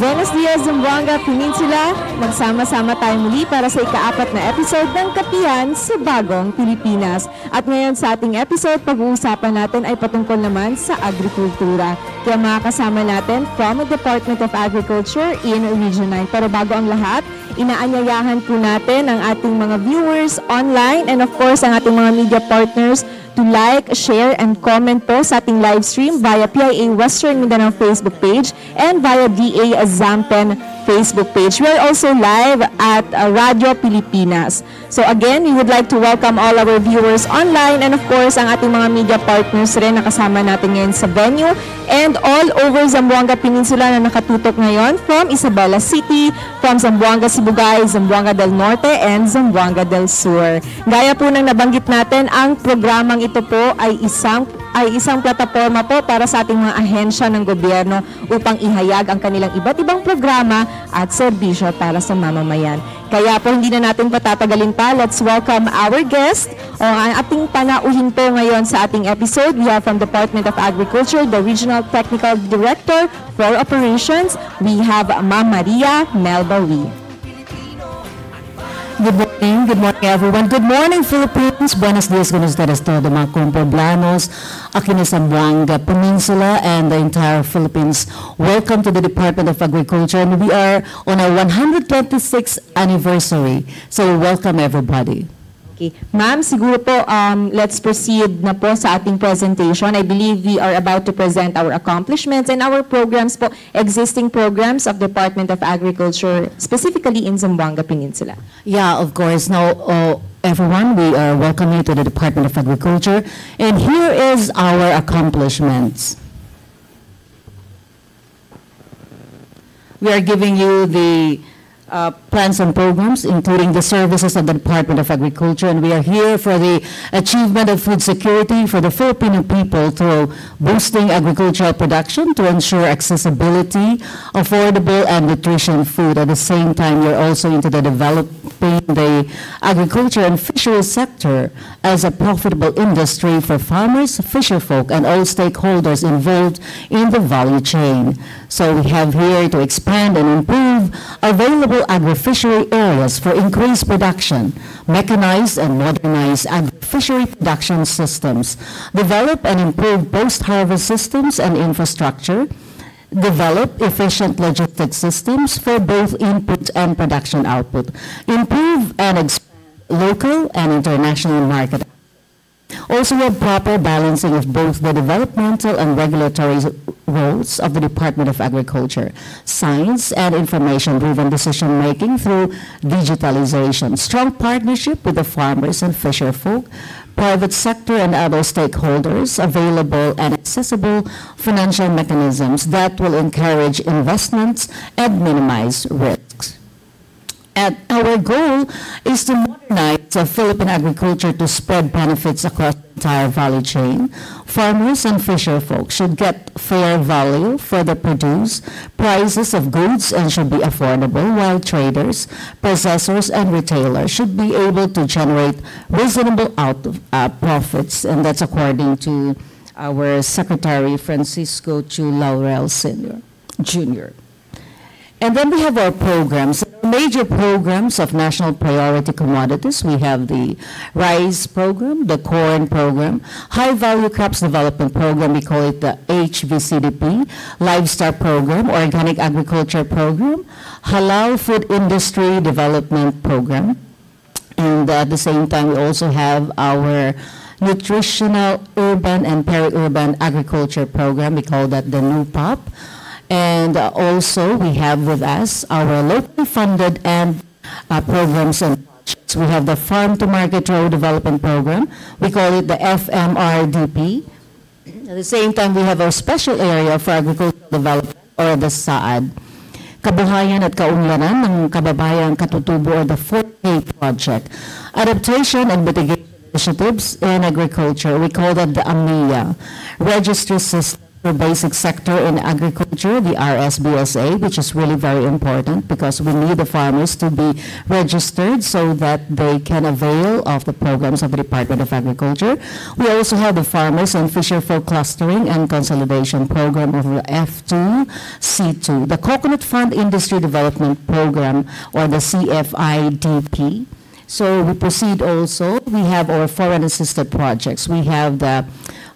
Buenos Dias, Zamboanga Peninsula. Magsama-sama tayo muli para sa ika-4 na episode ng Kapihan sa Bagong Pilipinas. At ngayon sa ating episode, pag-uusapan natin ay patungkol naman sa agrikultura. Kaya makakasama natin from the Department of Agriculture in Region 9. Pero bago ang lahat, inaanyayahan po natin ang ating mga viewers online and of course ang ating mga media partners to like, share, and comment po sa ating live stream via PIA Western Mindanao Facebook page and via DA Zampen Facebook page. We are also live at Radio Pilipinas. So again, we would like to welcome all our viewers online and of course ang ating mga media partners rin na kasama natin ngayon sa venue and all over Zamboanga Peninsula na nakatutok ngayon from Isabela City, from Zamboanga Sibugay, Zamboanga del Norte, and Zamboanga del Sur. Gaya po ng nabanggit natin, ang programang ito po ay isang plataforma po para sa ating mga ahensya ng gobyerno upang ihayag ang kanilang iba't ibang programa at serbisyo para sa mamamayan. Kaya po hindi na natin patatagalin pa. Let's welcome our guest o ang ating panauhin po ngayon sa ating episode. We have from Department of Agriculture, the Regional Technical Director for Operations. We have Ma'am Maria Melbawi. Good morning everyone. Good morning Philippines. Buenos dias, buenos dias to mga kompoblanos, aquí na Zamboanga Peninsula and the entire Philippines. Welcome to the Department of Agriculture and we are on our 126th anniversary. So welcome everybody. Okay. Ma'am, siguro po, let's proceed na po sa ating presentation. I believe we are about to present our accomplishments and our programs po, existing programs of Department of Agriculture, specifically in Zamboanga Peninsula. Yeah, of course. Now, everyone, we are welcoming you to the Department of Agriculture. And here is our accomplishments. We are giving you the plans and programs, including the services of the Department of Agriculture, and we are here for the achievement of food security for the Filipino people through boosting agricultural production to ensure accessibility, affordable, and nutrition food. At the same time, you're also into the developing the agriculture and fisheries sector as a profitable industry for farmers, fisherfolk, and all stakeholders involved in the value chain. So we have here to expand and improve available agri-fishery areas for increased production, mechanized and modernized agri-fishery production systems, develop and improve post-harvest systems and infrastructure, develop efficient logistics systems for both input and production output, improve and expand local and international market. Also, we have proper balancing of both the developmental and regulatory roles of the Department of Agriculture, science and information-driven decision-making through digitalization, strong partnership with the farmers and fisherfolk, private sector and other stakeholders, available and accessible financial mechanisms that will encourage investments and minimize risks. And our goal is to modernize Philippine agriculture to spread benefits across the entire value chain. Farmers and fisherfolk should get fair value for the produce, prices of goods, and should be affordable, while traders, processors, and retailers should be able to generate reasonable profits, and that's according to our Secretary Francisco Chu Laurel Sr. Jr. And then we have our programs, major programs of national priority commodities. We have the rice program, the corn program, high value crops development program, we call it the HVCDP, livestock program, organic agriculture program, halal food industry development program. And at the same time, we also have our nutritional urban and peri-urban agriculture program. We call that the NUPAP. And also, we have with us our locally funded and programs and projects. We have the Farm to Market Road Development Program. We call it the FMRDP. At the same time, we have our special area for agricultural development, or the SAAD. Kabuhayan at Kaunlaran ng Kababayang Katutubo, or the 4K project. Adaptation and mitigation initiatives in agriculture. We call that the AMIA. Registry system for basic sector in agriculture, the RSBSA, which is really very important because we need the farmers to be registered so that they can avail of the programs of the Department of Agriculture. We also have the Farmers and Fisher Folk Clustering and Consolidation Program of the F2C2, the Coconut Fund Industry Development Program, or the CFIDP. So we proceed also. We have our foreign assisted projects. We have the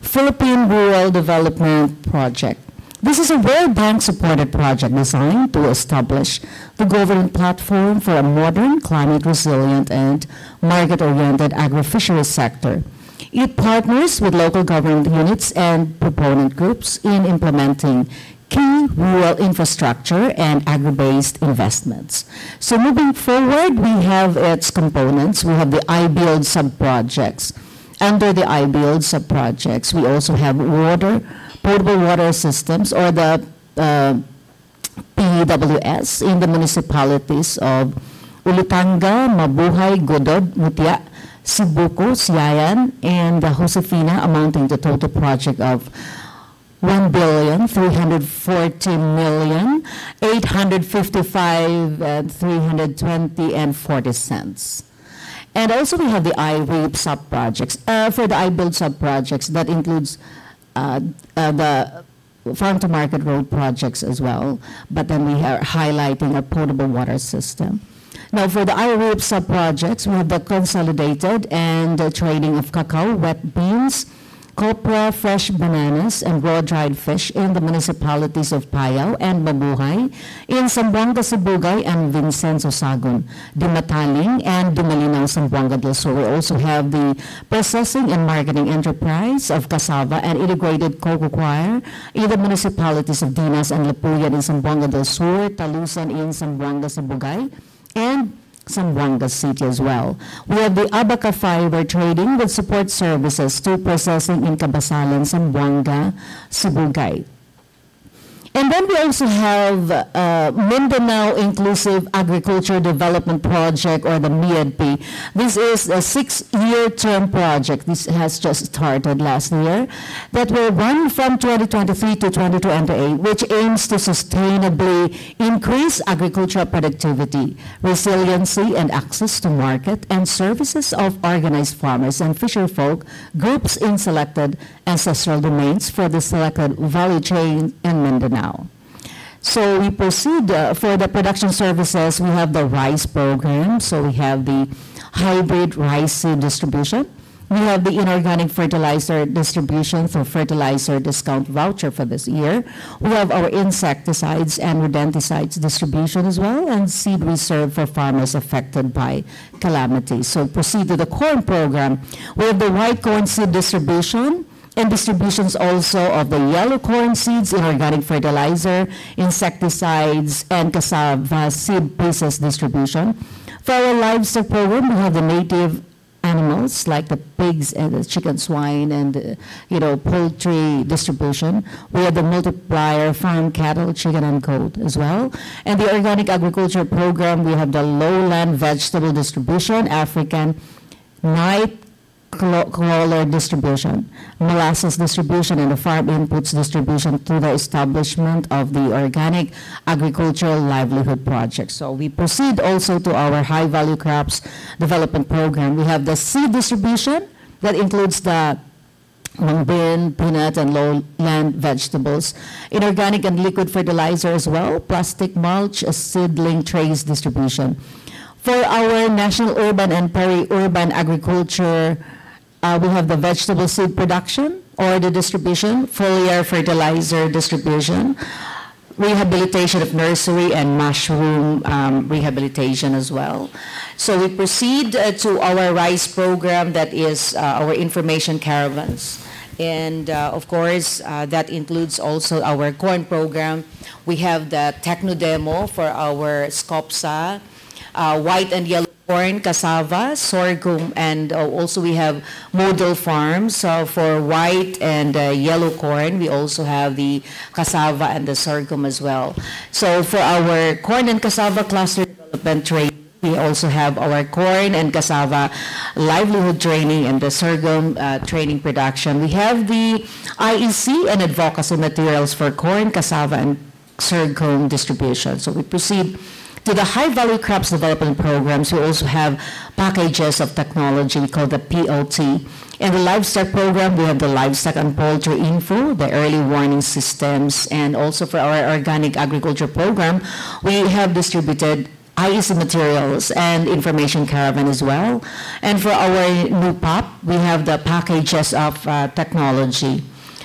Philippine Rural Development Project. This is a World Bank-supported project designed to establish the government platform for a modern, climate-resilient, and market-oriented agri-fisheries sector. It partners with local government units and proponent groups in implementing key rural infrastructure and agri-based investments. So moving forward, we have its components. We have the iBuild sub-projects. Under the iBuild sub-projects, we also have potable water systems, or the PWS, in the municipalities of Ulutanga, Mabuhay, Godod, Mutia, Sibuco, Siayan, and Josefina, amounting to total project of 1,340,855,320.40. And also we have the iReap sub-projects. For the iBuild sub-projects, that includes the farm-to-market road projects as well, but then we are highlighting a potable water system. Now, for the iReap sub-projects, we have the consolidated and the trading of cacao, wet beans, copra, fresh bananas, and raw-dried fish in the municipalities of Payao and Mabuhay, in Zamboanga, Sibugay, and Vincenzo, Sagun, Dimataling, and Dumalinaw, Zamboanga del Sur. We also have the processing and marketing enterprise of cassava and integrated cocoa choir in the municipalities of Dinas and Lapuyan in Zamboanga del Sur, Talusan in Zamboanga, Sibugay, and Zamboanga City as well. We have the Abaca Fiber trading with support services to processing in Cabasalan, Zamboanga, Sibugay. And then we also have Mindanao Inclusive Agriculture Development Project, or the MIADP. This is a 6-year term project. This has just started last year, that will run from 2023 to 2028, which aims to sustainably increase agricultural productivity, resiliency, and access to market and services of organized farmers and fisher folk groups in selected ancestral domains for the selected value chain in Mindanao. So we proceed for the production services. We have the rice program. So we have the hybrid rice seed distribution. We have the inorganic fertilizer distribution through fertilizer discount voucher for this year. We have our insecticides and rodenticides distribution as well, and seed reserve for farmers affected by calamities. So proceed to the corn program. We have the white corn seed distribution, and distributions also of the yellow corn seeds, inorganic fertilizer, insecticides, and cassava seed pieces distribution. For our livestock program, we have the native animals like the pigs and the chicken, swine, and poultry distribution. We have the multiplier farm cattle, chicken, and goat as well. And the organic agriculture program, we have the lowland vegetable distribution, African night crawler distribution, molasses distribution, and the farm inputs distribution through the establishment of the organic agricultural livelihood project. So we proceed also to our high value crops development program. We have the seed distribution that includes the bean, peanut, and lowland vegetables, inorganic and liquid fertilizer as well, plastic mulch, seedling trays distribution. For our national urban and peri-urban agriculture, we have the vegetable seed production or the distribution, foliar fertilizer distribution, rehabilitation of nursery and mushroom rehabilitation as well. So we proceed to our rice program, that is our information caravans. And of course, that includes also our corn program. We have the techno demo for our SCOPSA, white and yellow corn, cassava, sorghum, and also we have model farms. So for white and yellow corn, we also have the cassava and the sorghum as well. So for our corn and cassava cluster development trade, We also have our corn and cassava livelihood training and the sorghum training production. We have the IEC and advocacy materials for corn, cassava, and sorghum distribution. So we proceed to the high-value crops development programs. We also have packages of technology called the PLT. In the livestock program, we have the livestock and poultry info, the early warning systems, and also for our organic agriculture program, we have distributed IEC materials and information caravan as well. And for our new POP, we have the packages of technology.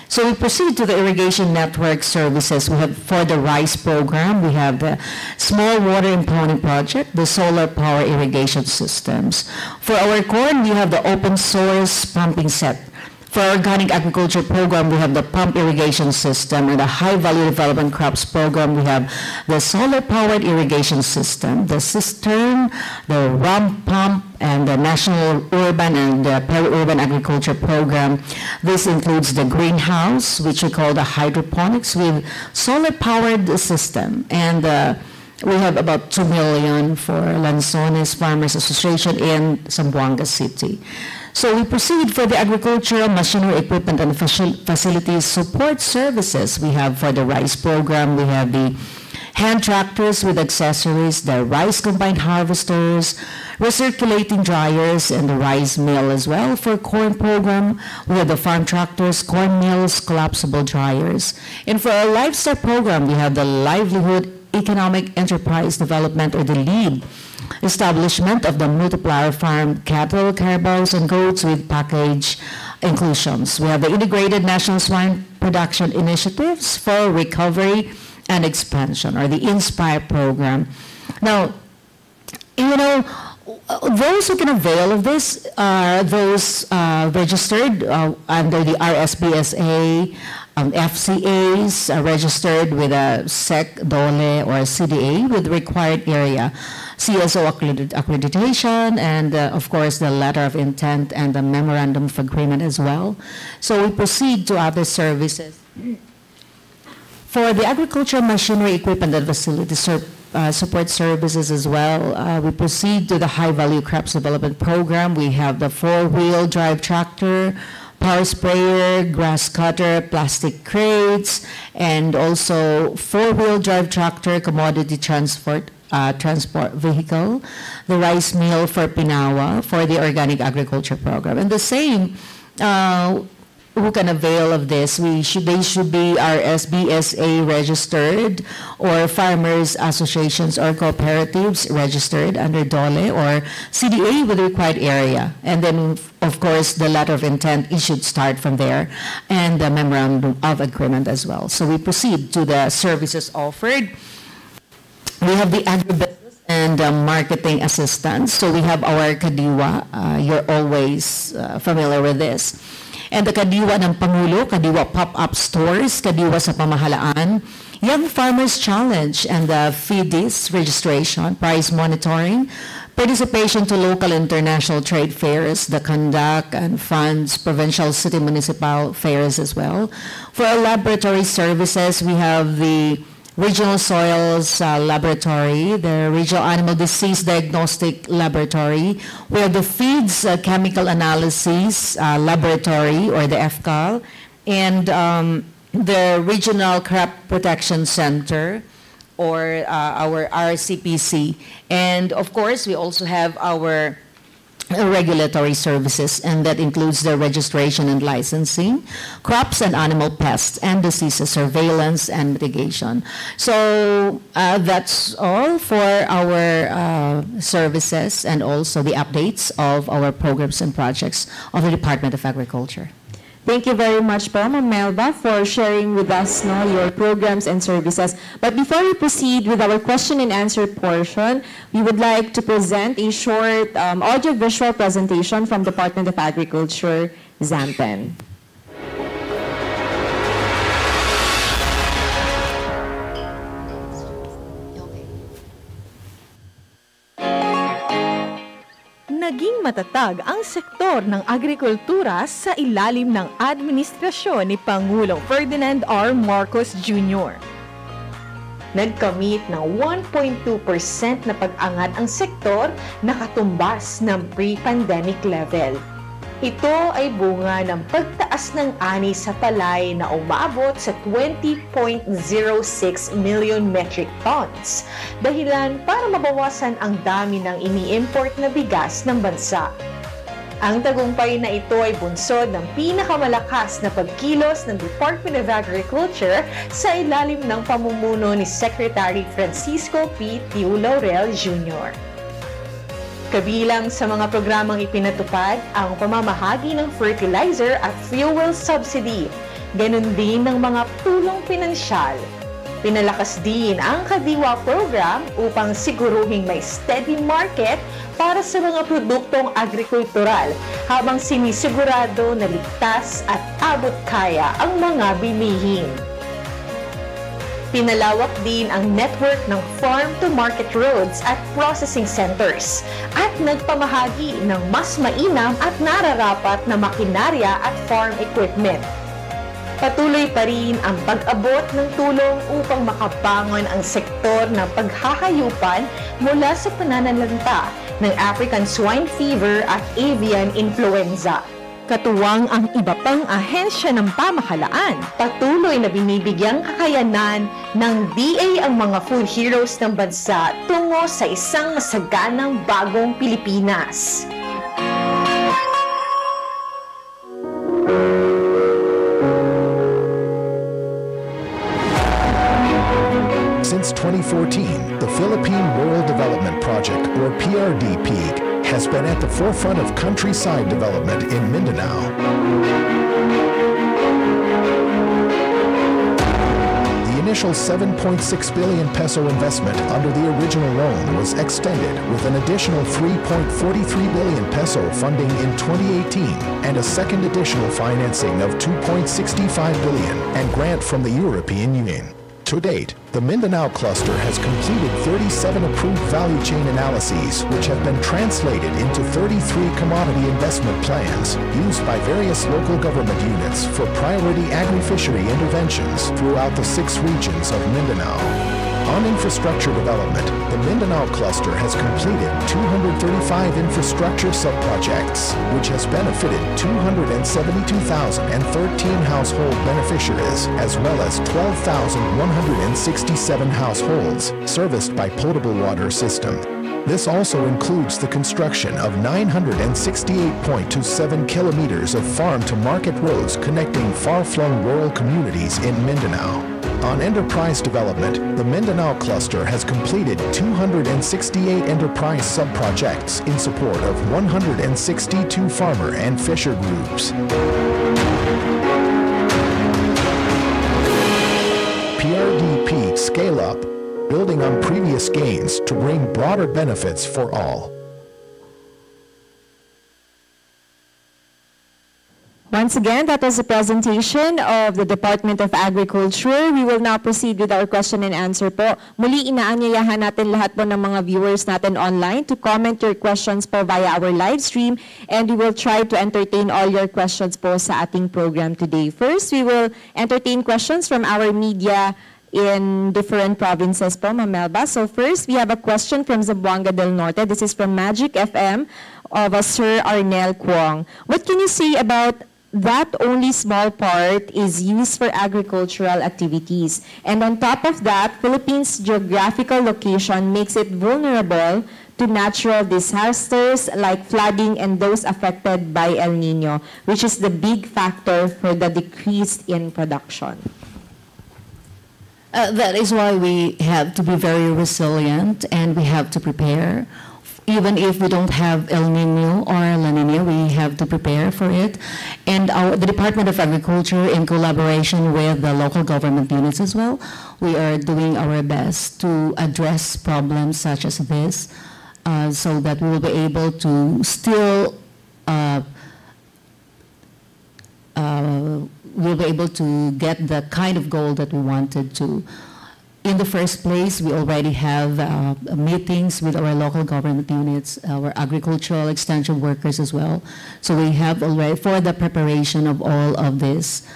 So we proceed to the irrigation network services. We have for the rice program, we have the small water impounding project, the solar power irrigation systems. For our corn, we have the open source pumping set. For our organic agriculture program, we have the pump irrigation system. And the high value development crops program, we have the solar powered irrigation system, the cistern, the rump pump, and the national urban and the peri-urban agriculture program. This includes the greenhouse, which we call the hydroponics with solar powered system. And we have about 2 million for Lanzones Farmers Association in Zamboanga City. So we proceed for the agricultural machinery equipment and facilities support services. We have for the rice program, we have the hand tractors with accessories, the rice combined harvesters, recirculating dryers, and the rice mill as well. For corn program, we have the farm tractors, corn mills, collapsible dryers. And for our livestock program, we have the livelihood economic enterprise development, or the LEAD, establishment of the multiplier farm cattle, carabaos, and goats with package inclusions. We have the integrated national swine production initiatives for recovery and expansion, or the INSPIRE program. Now, you know, those who can avail of this are those registered under the RSBSA, FCAs registered with a SEC, DOLE, or CDA with required area, CSO accreditation, and of course the letter of intent and the memorandum of agreement as well. So we proceed to other services. For the agricultural machinery equipment and facility support services as well, we proceed to the high-value crops development program. We have the four-wheel drive tractor, power sprayer, grass cutter, plastic crates, and also four-wheel drive tractor, commodity transport vehicle, the rice mill for Pinawa for the organic agriculture program. And the same, who can avail of this, they should be RSBSA registered, or farmers associations or cooperatives registered under DOLE, or CDA with required area. And then, of course, the letter of intent, it should start from there, and the memorandum of agreement as well. So we proceed to the services offered. We have the agribusiness and marketing assistance. So we have our Kadiwa. You're always familiar with this. And the Kadiwa ng Pangulo, Kadiwa pop-up stores, Kadiwa sa pamahalaan, Young Farmers Challenge, and the FIDIS registration, price monitoring, participation to local international trade fairs, the conduct and funds, provincial, city, municipal fairs as well. For our laboratory services, we have the Regional Soils Laboratory, the Regional Animal Disease Diagnostic Laboratory, we have the Feeds Chemical Analysis Laboratory, or the FCAL, and the Regional Crop Protection Center, or our RCPC. And of course, we also have our regulatory services, and that includes the registration and licensing, crops and animal pests and diseases, surveillance and mitigation. So that's all for our services, and also the updates of our programs and projects of the Department of Agriculture. Thank you very much po, Ma'am Melba, for sharing with us your programs and services. But before we proceed with our question and answer portion, we would like to present a short audio-visual presentation from Department of Agriculture, Zampen. Naging matatag ang sektor ng agrikultura sa ilalim ng administrasyon ni Pangulong Ferdinand R. Marcos Jr. Nagkamit ng 1.2% na pag-angat ang sektor na katumbas ng pre-pandemic level. Ito ay bunga ng pagtaas ng ani sa palay na umabot sa 20.06 million metric tons, dahilan para mabawasan ang dami ng ini-import na bigas ng bansa. Ang tagumpay na ito ay bunsod ng pinakamalakas na pagkilos ng Department of Agriculture sa ilalim ng pamumuno ni Secretary Francisco P. Tiu Laurel Jr. Kabilang sa mga programang ipinatupad ang pamamahagi ng fertilizer at fuel subsidy, ganun din ng mga tulong pinansyal. Pinalakas din ang Kadiwa program upang siguruhing may steady market para sa mga produktong agrikultural habang sinisigurado na ligtas at abot kaya ang mga bilihin. Pinalawak din ang network ng farm-to-market roads at processing centers at nagpamahagi ng mas mainam at nararapat na makinarya at farm equipment. Patuloy pa rin ang pag-abot ng tulong upang makabangon ang sektor ng paghahayupan mula sa pananalanta ng African swine fever at avian influenza. Katuwang ang iba pang ahensya ng pamahalaan, patuloy na binibigyang kakayanan ng DA ang mga food heroes ng bansa tungo sa isang masaganang bagong Pilipinas. Since 2014, the Philippine Rural Development Project, or PRDP, has been at the forefront of countryside development in Mindanao. The initial 7.6 billion peso investment under the original loan was extended with an additional 3.43 billion peso funding in 2018 and a second additional financing of 2.65 billion and grant from the European Union. To date, the Mindanao cluster has completed 37 approved value chain analyses, which have been translated into 33 commodity investment plans used by various local government units for priority agri-fishery interventions throughout the 6 regions of Mindanao. On infrastructure development, the Mindanao cluster has completed 235 infrastructure subprojects, which has benefited 272,013 household beneficiaries, as well as 12,167 households serviced by potable water system. This also includes the construction of 968.27 kilometers of farm-to-market roads connecting far-flung rural communities in Mindanao. On enterprise development, the Mindanao cluster has completed 268 enterprise subprojects in support of 162 farmer and fisher groups. PRDP Scale Up, building on previous gains to bring broader benefits for all. Once again, that was a presentation of the Department of Agriculture. We will now proceed with our question and answer po. Muli, inaanyayahan natin lahat po ng mga viewers natin online to comment your questions po via our live stream, and we will try to entertain all your questions po sa ating program today. First, we will entertain questions from our media in different provinces po, Ma'am Melba. So first, we have a question from Zamboanga del Norte. This is from Magic FM of Sir Arnel Kwong. What can you say about that only small part is used for agricultural activities? And on top of that, Philippines' geographical location makes it vulnerable to natural disasters like flooding and those affected by El Nino, which is the big factor for the decrease in production. That is why we have to be very resilient and we have to prepare. Even if we don't have El Nino or La Nina, we have to prepare for it. And the Department of Agriculture, in collaboration with the local government units as well, we are doing our best to address problems such as this so that we will be able to still we'll be able to get the kind of goal that we wanted to. In the first place, we already have meetings with our local government units, our agricultural extension workers as well. So we have already, for the preparation of all of this,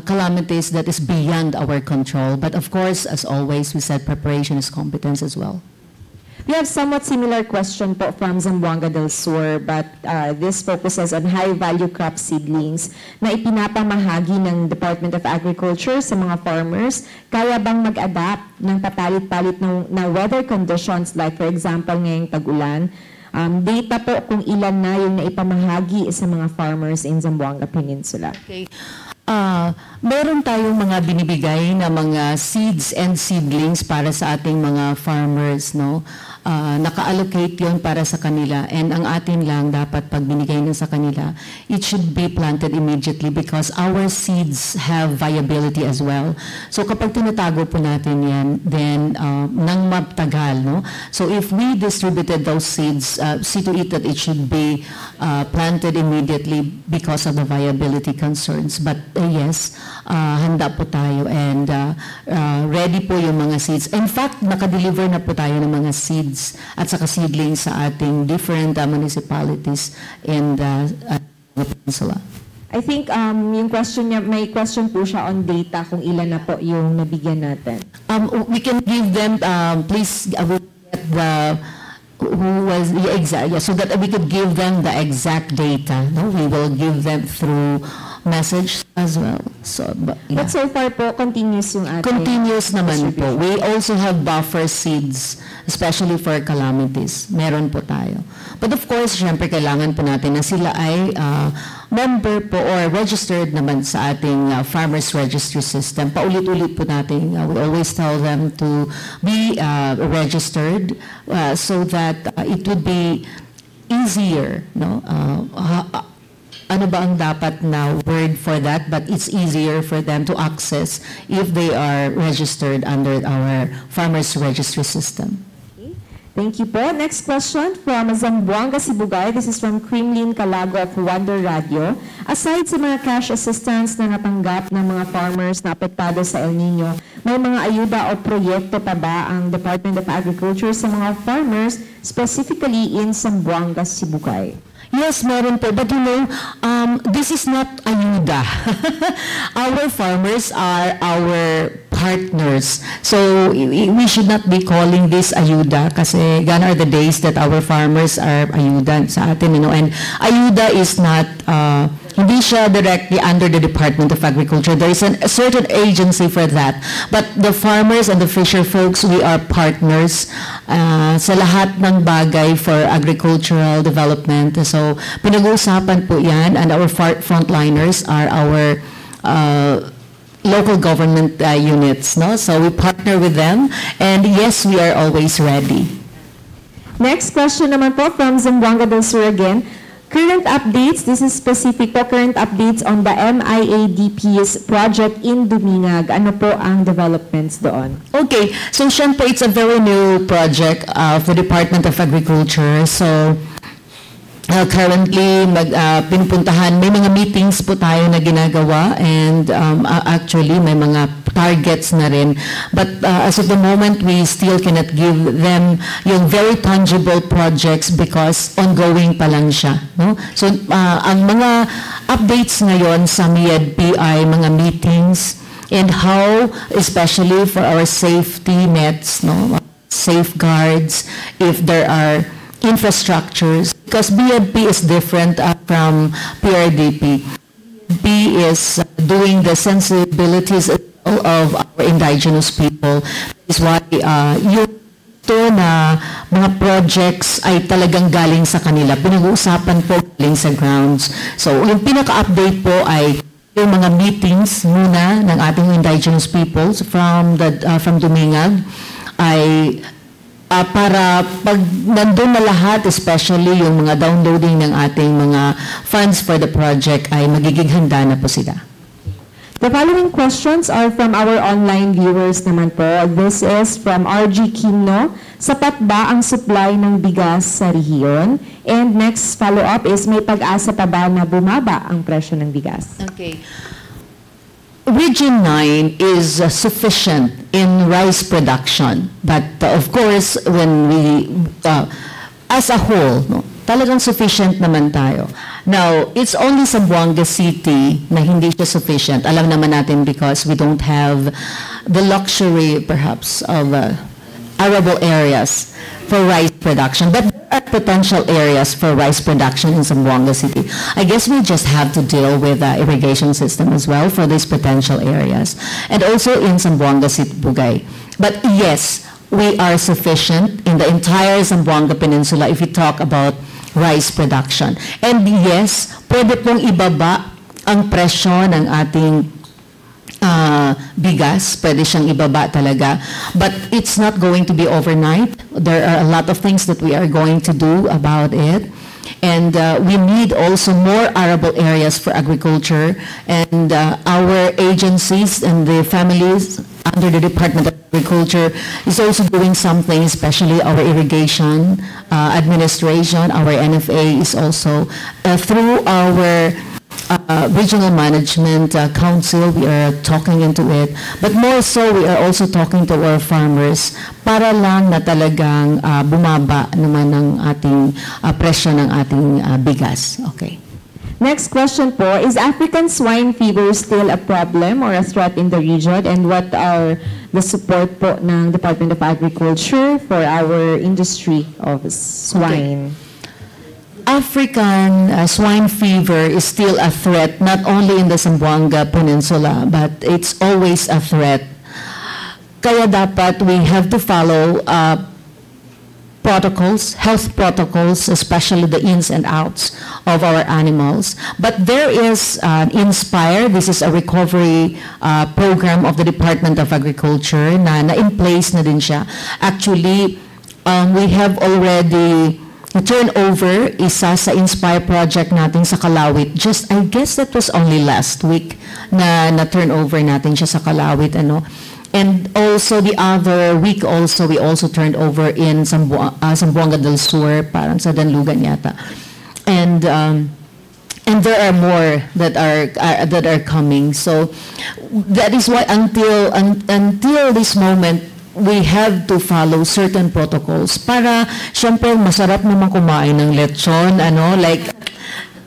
calamities that is beyond our control. But of course, as always, we said preparation is competence as well. We have somewhat similar question po from Zamboanga del Sur, but this focuses on high-value crop seedlings na ipinapamahagi ng Department of Agriculture sa mga farmers. Kaya bang mag-adapt ng papalit-palit na weather conditions, like for example ngayong tag-ulan? Data po kung ilan na yung naipamahagi sa mga farmers in Zamboanga Peninsula. Okay. Meron tayong mga binibigay na mga seeds and seedlings para sa ating mga farmers, no? Naka-allocate yon para sa kanila, and ang atin lang dapat pag binigay na sa kanila, it should be planted immediately because our seeds have viability as well. So kapag tinatago po natin yan, then nang matagal, no? So if we distributed those seeds, see to it that it should be planted immediately because of the viability concerns. But yes, handa po tayo, and ready po yung mga seeds. In fact, nakadeliver na po tayo ng mga seeds at saka seedlings sa ating different municipalities in the peninsula. I think yung question niya, may question po siya on data kung ilan na po yung nabigyan natin. We can give them, please, I will get the who was the exact, so that we could give them the exact data. No, we will give them through message as well. So, But so far po, continuous yung ating continuous naman po. distribution. We also have buffer seeds, especially for calamities. Meron po tayo. But of course, syempre kailangan po natin na sila ay member po or registered naman sa ating farmers registry system. Paulit-ulit po natin, we always tell them to be registered so that it would be easier, no? Ano ba ang dapat na word for that? But it's easier for them to access if they are registered under our farmers registry system. Thank you po. Next question from Zamboanga, Sibugay. This is from Creamlin Calago of Wonder Radio. Aside sa mga cash assistance na natanggap ng mga farmers na apektado sa El Nino, may mga ayuda o proyekto pa ba ang Department of Agriculture sa mga farmers, specifically in Zamboanga, Sibugay? Yes, meron po. But you know, this is not ayuda. Our farmers are our partners. So we should not be calling this ayuda kasi gone are the days that our farmers are ayuda sa atin, you know. And ayuda is not, hindi siya directly under the Department of Agriculture. There is a certain agency for that. But the farmers and the fisher folks, we are partners sa lahat ng bagay for agricultural development. So pinag-uusapan po yan, and our frontliners are our local government units, no? So we partner with them, and yes, we are always ready. Next question naman po from Zamboanga del Sur again. Current updates, this is specific po, current updates on the MIADP's project in Dumingag. Ano po ang developments doon? Okay, so syempre it's a very new project of the Department of Agriculture. So currently, pinupuntahan, may mga meetings po tayo na ginagawa, and actually may mga targets na rin. But as of the moment, we still cannot give them yung very tangible projects because ongoing pa lang siya. No? So ang mga updates ngayon sa MIADP ay mga meetings and how, especially for our safety nets, no, safeguards, if there are infrastructures, because BNP is different from PRDP. B is doing the sensibilities of our indigenous people. That is why yung ito na mga projects ay talagang galing sa kanila. Pinag-uusapan po galing sa grounds. So yung pinaka-update po ay yung mga meetings muna ng ating indigenous peoples from Dumingag ay para pag nandun na lahat, especially yung mga downloading ng ating mga funds for the project, ay magiging handa na po sila. The following questions are from our online viewers naman po. This is from RG Kimno. Sapat ba ang supply ng bigas sa rehiyon? And next follow-up is, may pag-asa pa ba na bumaba ang presyo ng bigas? Okay. Region 9 is sufficient in rice production, but of course, when we, as a whole, no, talagang sufficient naman tayo. Now, it's only Zamboanga City na hindi siya sufficient. Alam naman natin because we don't have the luxury, perhaps, of arable areas for rice production. But there are potential areas for rice production in Zamboanga City. I guess we just have to deal with the irrigation system as well for these potential areas. And also in Zamboanga City, Bugay. But yes, we are sufficient in the entire Zamboanga Peninsula if we talk about rice production. And yes, pwede pong ibaba ang presyo ng ating bigas. Pwede siyang ibaba talaga. But it's not going to be overnight. There are a lot of things that we are going to do about it. And we need also more arable areas for agriculture. And our agencies and the families under the Department of Agriculture is also doing something, especially our irrigation administration. Our NFA is also through our regional management council, we are talking into it. But more so, we are also talking to our farmers para lang na talagang bumaba naman ng ating presyo ng ating bigas. Okay. Next question po, is African swine fever still a problem or a threat in the region? And what are the support po ng Department of Agriculture for our industry of swine? Okay. African swine fever is still a threat, not only in the Zamboanga Peninsula, but it's always a threat. Kaya dapat we have to follow protocols, health protocols, especially the ins and outs of our animals. But there is Inspire. This is a recovery program of the Department of Agriculture na in place na din siya. Actually, we have already turnover isa sa Inspire project natin sa Kalawit. Just, I guess that was only last week na turnover natin siya sa Kalawit, ano. And also the other week also, we also turned over in Zamboanga del Sur, parang sa Danlugan yata. And there are more that are coming. So that is why until this moment, we have to follow certain protocols para syempre masarap naman kumain ng lechon, ano, like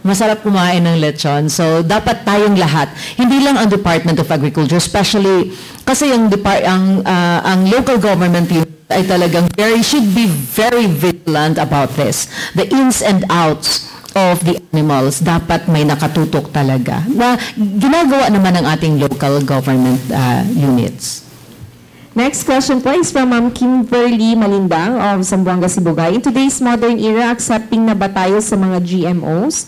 masarap kumain ng lechon. So, dapat tayong lahat, hindi lang ang Department of Agriculture, especially kasi ang local government ay talagang should be very vigilant about this. The ins and outs of the animals, dapat may nakatutok talaga. Na ginagawa naman ng ating local government units. Next question po is from Ma'am Kimberly Malindang of Zamboanga, Sibugay. In today's modern era, accepting na ba tayo sa mga GMOs?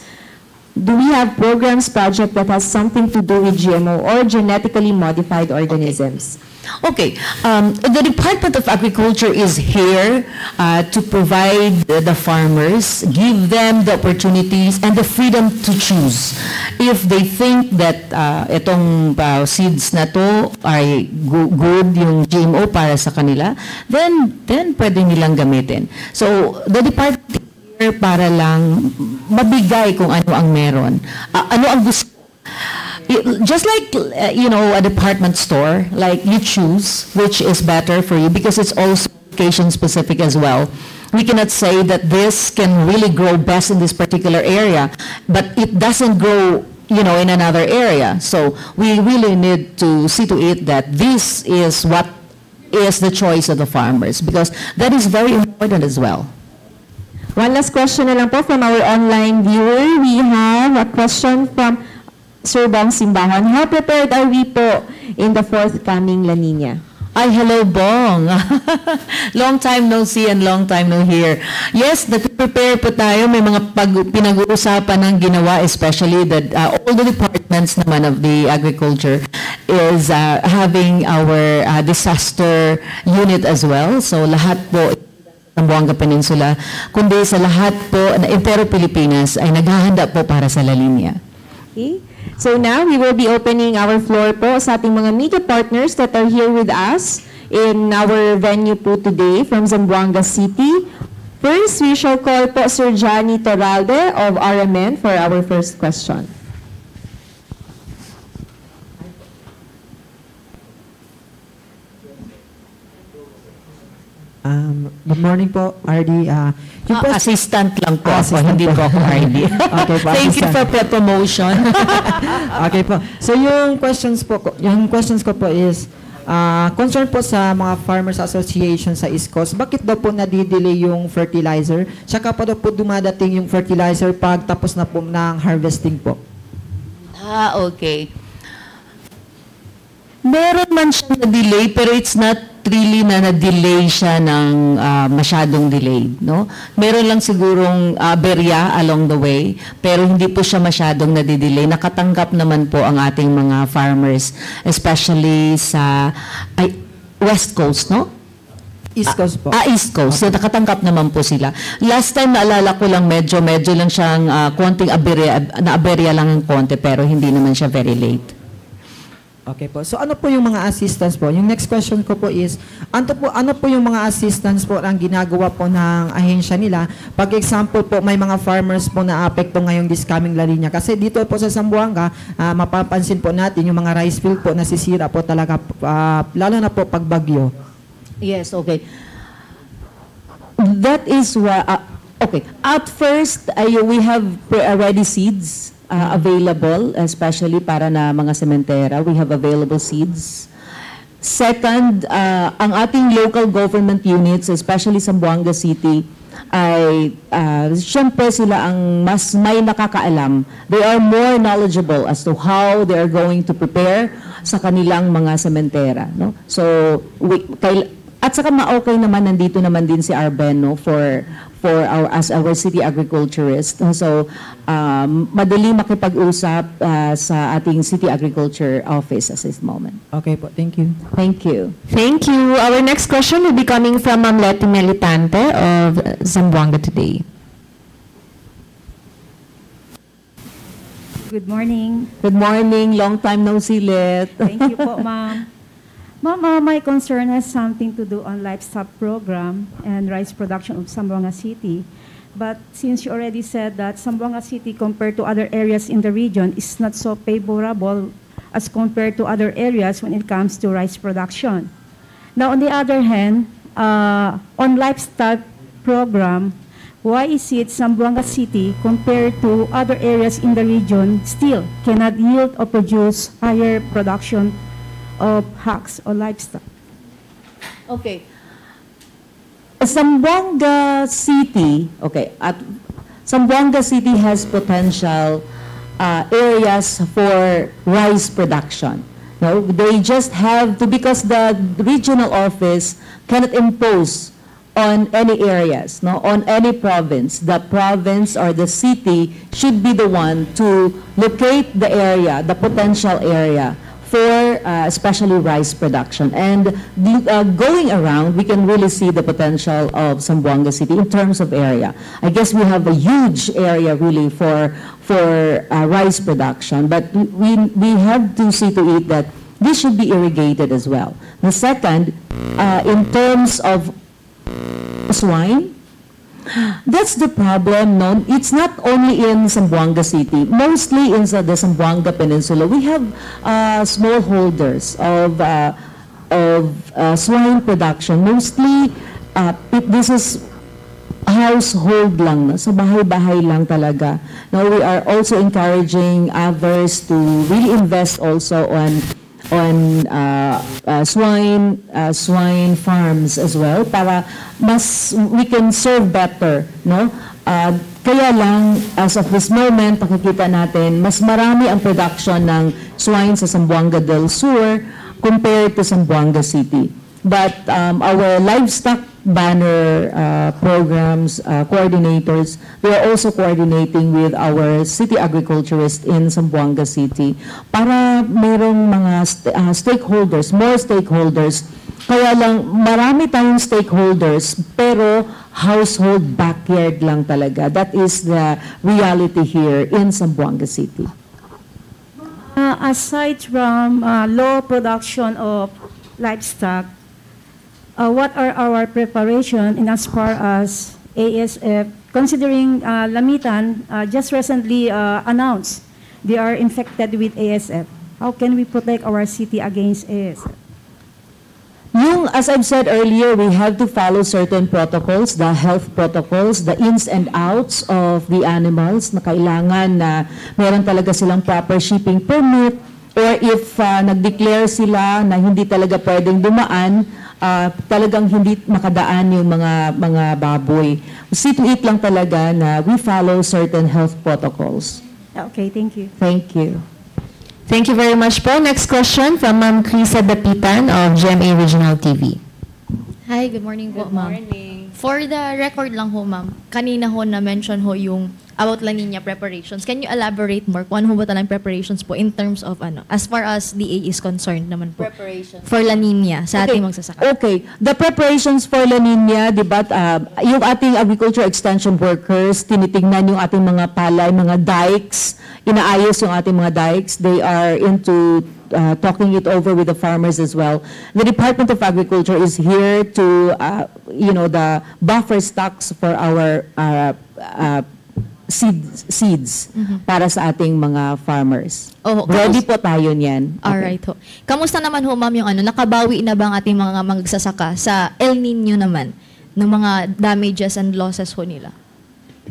Do we have programs, project that has something to do with GMO or genetically modified organisms? Okay. The Department of Agriculture is here to provide the farmers, give them the opportunities and the freedom to choose. If they think that itong seeds na to ay good, yung GMO para sa kanila, then pwede nilang gamitin. So, the department para lang mabigay kung ano ang meron. Ano ang gusto. Just like, a department store, like you choose which is better for you because it's also location specific as well. We cannot say that this can really grow best in this particular area, but it doesn't grow, in another area. So we really need to see to it that this is what is the choice of the farmers because that is very important as well. One last question na lang po from our online viewer. We have a question from Sir Bong Simbahan. How prepared are we po in the forthcoming La Nina? Ay, hello, Bong. Long time no see and long time no hear. Yes, nag-prepare po tayo. May mga pinag-uusapan ng ginawa, especially that all the departments naman of the agriculture is having our disaster unit as well. So lahat po Zamboanga Peninsula, kundi sa lahat po na Impero Pilipinas ay naghahanda po para sa La Nina. Okay. So now we will be opening our floor po sa ating mga media partners that are here with us in our venue po today from Zamboanga City. First, we shall call po Sir Johnny Torralde of RMN for our first question. Good morning po, RD. Yung po- Assistant lang po ako, Assistant hindi po. po ako RD. Okay po, Thank you assistant. for promotion. Okay po. So yung questions ko po is concern po sa mga farmers association sa East Coast. Bakit daw po nadidelay yung fertilizer? Tsaka pa daw po dumadating yung fertilizer pag tapos na po ng harvesting po. Okay. Meron man siyang na-delay, pero it's not really na-delay siya ng masyadong delayed, no? Meron lang sigurong berya along the way, pero hindi po siya masyadong na-delay. Nakatanggap naman po ang ating mga farmers, especially sa West Coast, no? East Coast po. East Coast. So, nakatanggap naman po sila. Last time, naalala ko lang, medyo lang siyang konting aberya lang ng konti, pero hindi naman siya very late. Okay po. So ano po yung mga assistance po? Yung next question ko po is, ano po yung mga assistance po ang ginagawa po ng ahensya nila? Pag example po, may mga farmers po na apekto ngayong this coming La Nina. Kasi dito po sa Zamboanga, mapapansin po natin yung mga rice field po nasisira po talaga, lalo na po pag bagyo. Yes, okay. That is okay. At first, we have already seeds available, especially para na mga sementera. We have available seeds. Second, ang ating local government units, especially sa Zamboanga City, ay siyempre sila ang mas may nakakaalam. They are more knowledgeable as to how they are going to prepare sa kanilang mga sementera, no? So, at saka ma-okay naman, nandito naman din si Arben, no, for as our city agriculturist. So, madali makipag-usap sa ating city agriculture office at this moment. Okay po. Thank you. Thank you. Thank you. Our next question will be coming from Ma'am Letty Militante of Zamboanga Today. Good morning. Good morning. Long time no see, Let. Thank you po, ma'am. Ma'am, my concern has something to do on livestock program and rice production of Zamboanga City. But since you already said that Zamboanga City compared to other areas in the region is not so favorable as compared to other areas when it comes to rice production. Now, on the other hand, on livestock program, why is it Zamboanga City compared to other areas in the region still cannot yield or produce higher production of hogs or livestock? Okay. Zamboanga City, Zamboanga City has potential areas for rice production. No, they just have to, because the regional office cannot impose on any areas, no, on any province. The province or the city should be the one to locate the area, the potential area for especially rice production. And going around, we can really see the potential of Zamboanga City in terms of area. I guess we have a huge area really for rice production, but we have to see to it that this should be irrigated as well. The second, in terms of swine, that's the problem, no? It's not only in Zamboanga City. Mostly in the Zamboanga Peninsula, we have smallholders of swine production. Mostly, this is household lang, no? So bahay-bahay lang talaga. Now, we are also encouraging others to really invest also on swine farms as well, para we can serve better, no? Kaya lang, as of this moment, nakikita natin, mas marami ang production ng swine sa Zamboanga del Sur compared to Zamboanga City. But our livestock banner programs, coordinators, they are also coordinating with our city agriculturists in Zamboanga City para mayroong mga stakeholders, more stakeholders. Kaya lang, marami tayong stakeholders, pero household backyard lang talaga. That is the reality here in Zamboanga City. Aside from low production of livestock, what are our preparation in as far as ASF, considering Lamitan just recently announced they are infected with ASF? How can we protect our city against ASF? Yung as I've said earlier, we have to follow certain protocols, the health protocols, the ins and outs of the animals na kailangan na meron talaga silang proper shipping permit, or if nag-declare sila na hindi talaga pwedeng dumaan, talagang hindi makadaan yung mga baboy. See to it lang talaga na we follow certain health protocols. Okay, thank you. Thank you. Thank you very much po. Next question from Ma'am Crisa Dapitan of GMA Regional TV. Hi, good morning po, ma'am. For the record lang ho, ma'am, kanina ho na-mention ho yung about La Nina preparations. Can you elaborate more kung ano ho ba talagang preparations po in terms of as far as DA is concerned naman po? Preparations. For La Nina sa ating magsasaka. Okay. The preparations for La Nina, di ba, yung ating agriculture extension workers, tinitingnan yung ating mga palay, mga dikes, inaayos yung ating mga dikes. They are into talking it over with the farmers as well. The Department of Agriculture is here to, the buffer stocks for our seeds para sa ating mga farmers. Ready po tayo niyan. Alright ho. Kamusta naman ho, ma'am, yung nakabawi na ba ang ating mga magsasaka sa El Nino naman ng mga damages and losses ho nila?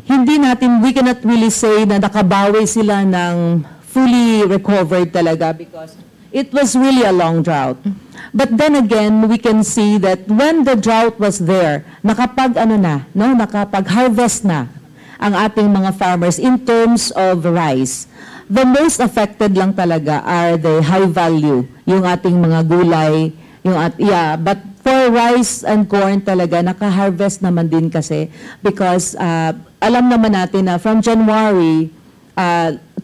We cannot really say na nakabawi sila ng fully recovered talaga because it was really a long drought. But then again, we can see that when the drought was there, nakapag-harvest na ang ating mga farmers in terms of rice. The most affected lang talaga are the high value, yung ating mga gulay, but for rice and corn talaga, naka-harvest naman din kasi because alam naman natin na from January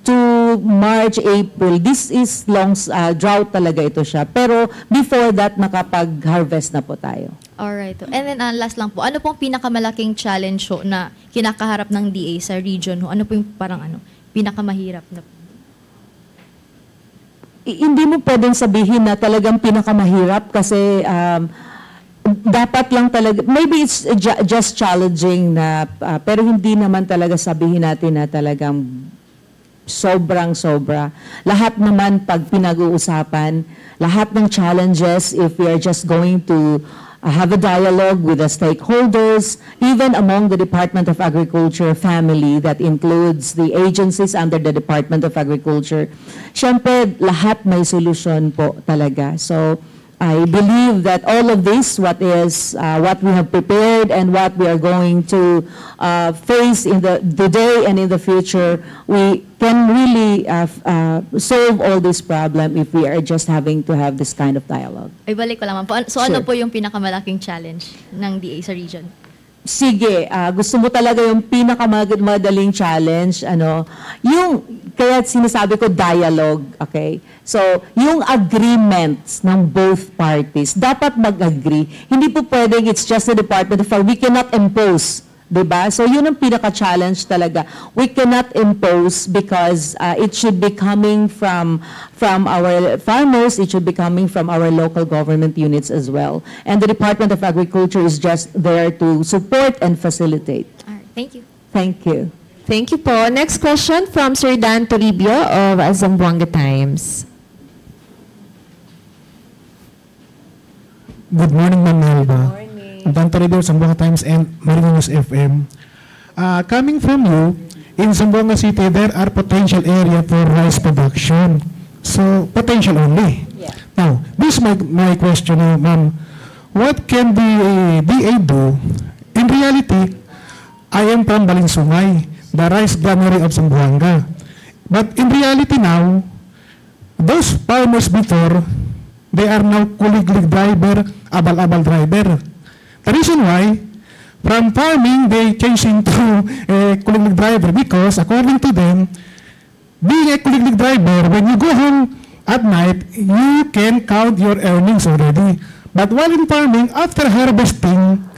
to March, April, this is long drought talaga ito siya. Pero before that, nakapag-harvest na po tayo. Alright. And then last lang po, ano pong pinakamalaking challenge ho na kinakaharap ng DA sa region ho? Ano po yung pinakamahirap na? Hindi mo pwedeng sabihin na talagang pinakamahirap kasi dapat lang talaga, maybe it's just challenging na, pero hindi naman talaga sabihin natin na talagang sobrang-sobra. Lahat naman pag pinag-uusapan, lahat ng challenges, if we are just going to have a dialogue with the stakeholders, even among the Department of Agriculture family that includes the agencies under the Department of Agriculture. Siyempre, lahat may solusyon po talaga. So, I believe that all of this, what we have prepared and what we are going to face in the day and in the future, we can really solve all this problem if we are just having to have this kind of dialogue. Ay, balik ko lang po. So, Sure. ano po yung pinakamalaking challenge ng DA sa region? Sige, gusto mo talaga yung pinakamadaling challenge, kaya sinasabi ko dialogue, okay? So, yung agreements ng both parties, dapat mag-agree. Hindi po pwedeng it's just the Department of Farm. We cannot impose, diba? So, yun ang pinaka-challenge talaga. We cannot impose because it should be coming from our farmers, it should be coming from our local government units as well. And the Department of Agriculture is just there to support and facilitate. Alright, thank you. Thank you. Thank you po. Next question from Sir Dan Toribio of Zamboanga Times. Good morning, Ma'am Melba. Good morning. Dan Toribio, Zamboanga Times and Marinos FM. Coming from you, in Zamboanga City, there are potential area for rice production. So, potential only. Yeah. Now, this is my question, ma'am. What can the DA do? In reality, I am from Balinsungay, the rice granary of Zamboanga. But in reality now, those farmers before, they are now kulig-lig driver, abal-abal driver. The reason why, from farming, they changed into a kulig-lig driver because according to them, being a kulig-lig driver, when you go home at night, you can count your earnings already. But while in farming, after harvesting,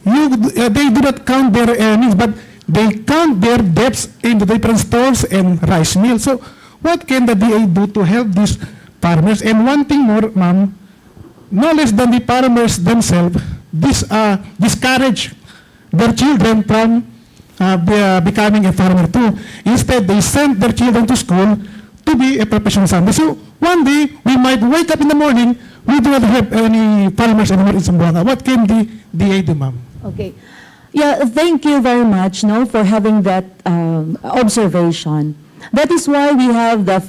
they do not count their earnings, but they count their debts in the different stores and rice mills. So, what can the DA do to help these farmers? And one thing more, ma'am, no less than the farmers themselves, discourage their children from becoming a farmer too. Instead, they send their children to school to be a professional farmer. So, one day, we might wake up in the morning, we do not have any farmers anymore in Zamboanga. What can the DA do, ma'am? Okay. Yeah, thank you very much, for having that observation. That is why we have the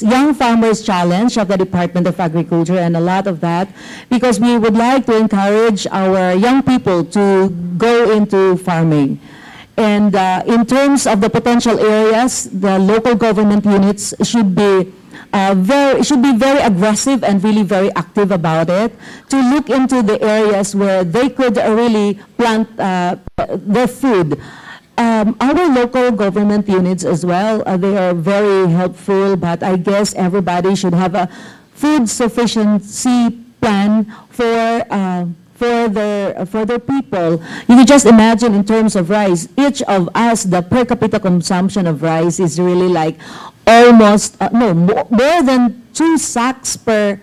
Young Farmers Challenge of the Department of Agriculture and a lot of that, because we would like to encourage our young people to go into farming. And in terms of the potential areas, the local government units should be very aggressive and really very active about it, to look into the areas where they could really plant their food. Our local government units as well, they are very helpful, but I guess everybody should have a food sufficiency plan for their people. You can just imagine in terms of rice, each of us, the per capita consumption of rice is really like almost, more than 2 sacks per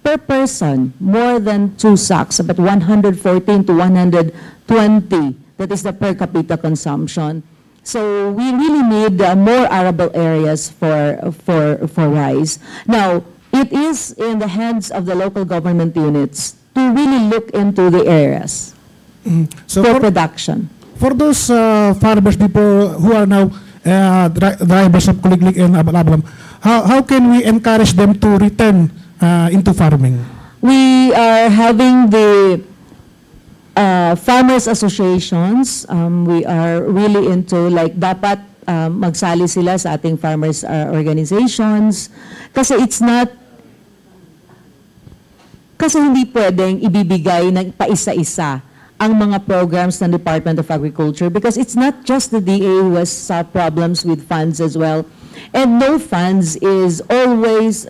person, more than 2 sacks, about 114 to 120. That is the per capita consumption. So we really need more arable areas for rice. Now, it is in the hands of the local government units to really look into the areas So for production. For those farmers people who are now drivers of Kuliglig and Abalam, how can we encourage them to return into farming? We are having the farmers associations. We are really into dapat magsali sila sa ating farmers organizations, kasi hindi pwedeng ibibigay ng paisa-isa ang mga programs ng Department of Agriculture, because it's not just the DA who has problems with funds as well. And no funds is always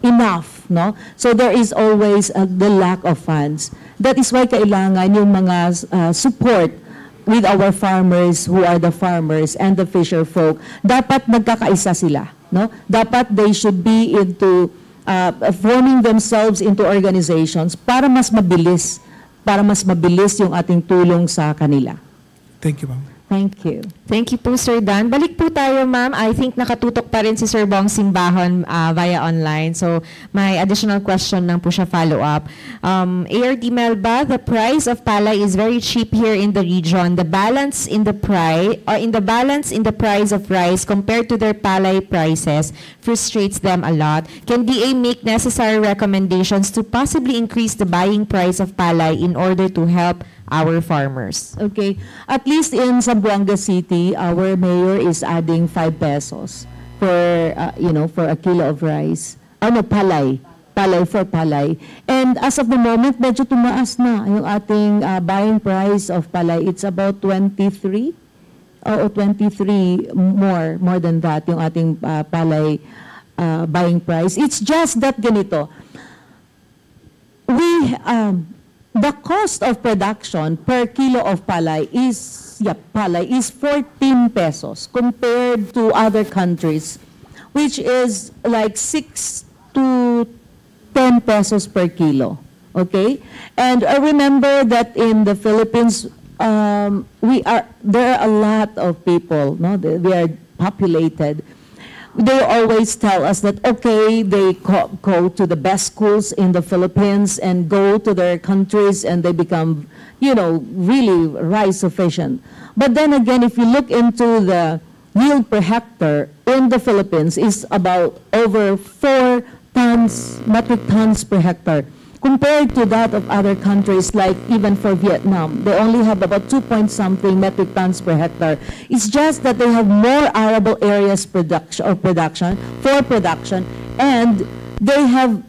enough, no? So there is always the lack of funds. That is why kailangan yung mga support with our farmers who are the farmers and the fisher folk. Dapat nagkakaisa sila, no? Dapat they should be into forming themselves into organizations para mas mabilis yung ating tulong sa kanila. Thank you, ma'am. Thank you. Thank you po, Sir Dan. Balik po tayo, ma'am. I think nakatutok pa rin si Sir Bong Simbahon via online. So, may additional question lang po siya follow-up. ARD Melba, the price of palay is very cheap here in the region. The balance in the price of rice compared to their palay prices frustrates them a lot. Can DA make necessary recommendations to possibly increase the buying price of palay in order to help our farmers? Okay. At least in Zamboanga City, our mayor is adding 5 pesos for, for a kilo of rice. Palay for palay. And as of the moment, medyo tumaas na yung ating buying price of palay. It's about 23 or 23 more than that yung ating palay buying price. It's just that ganito. The cost of production per kilo of palay is 14 pesos compared to other countries, which is like 6 to 10 pesos per kilo. Okay? And I remember that in the Philippines, there are a lot of people, no? We are populated. They always tell us that, okay, they go to the best schools in the Philippines and go to their countries and they become, really rice sufficient. But then again, if you look into the yield per hectare in the Philippines is about over 4 metric tons per hectare. Compared to that of other countries, like even for Vietnam, they only have about 2-point-something metric tons per hectare. It's just that they have more arable areas for production, and they have,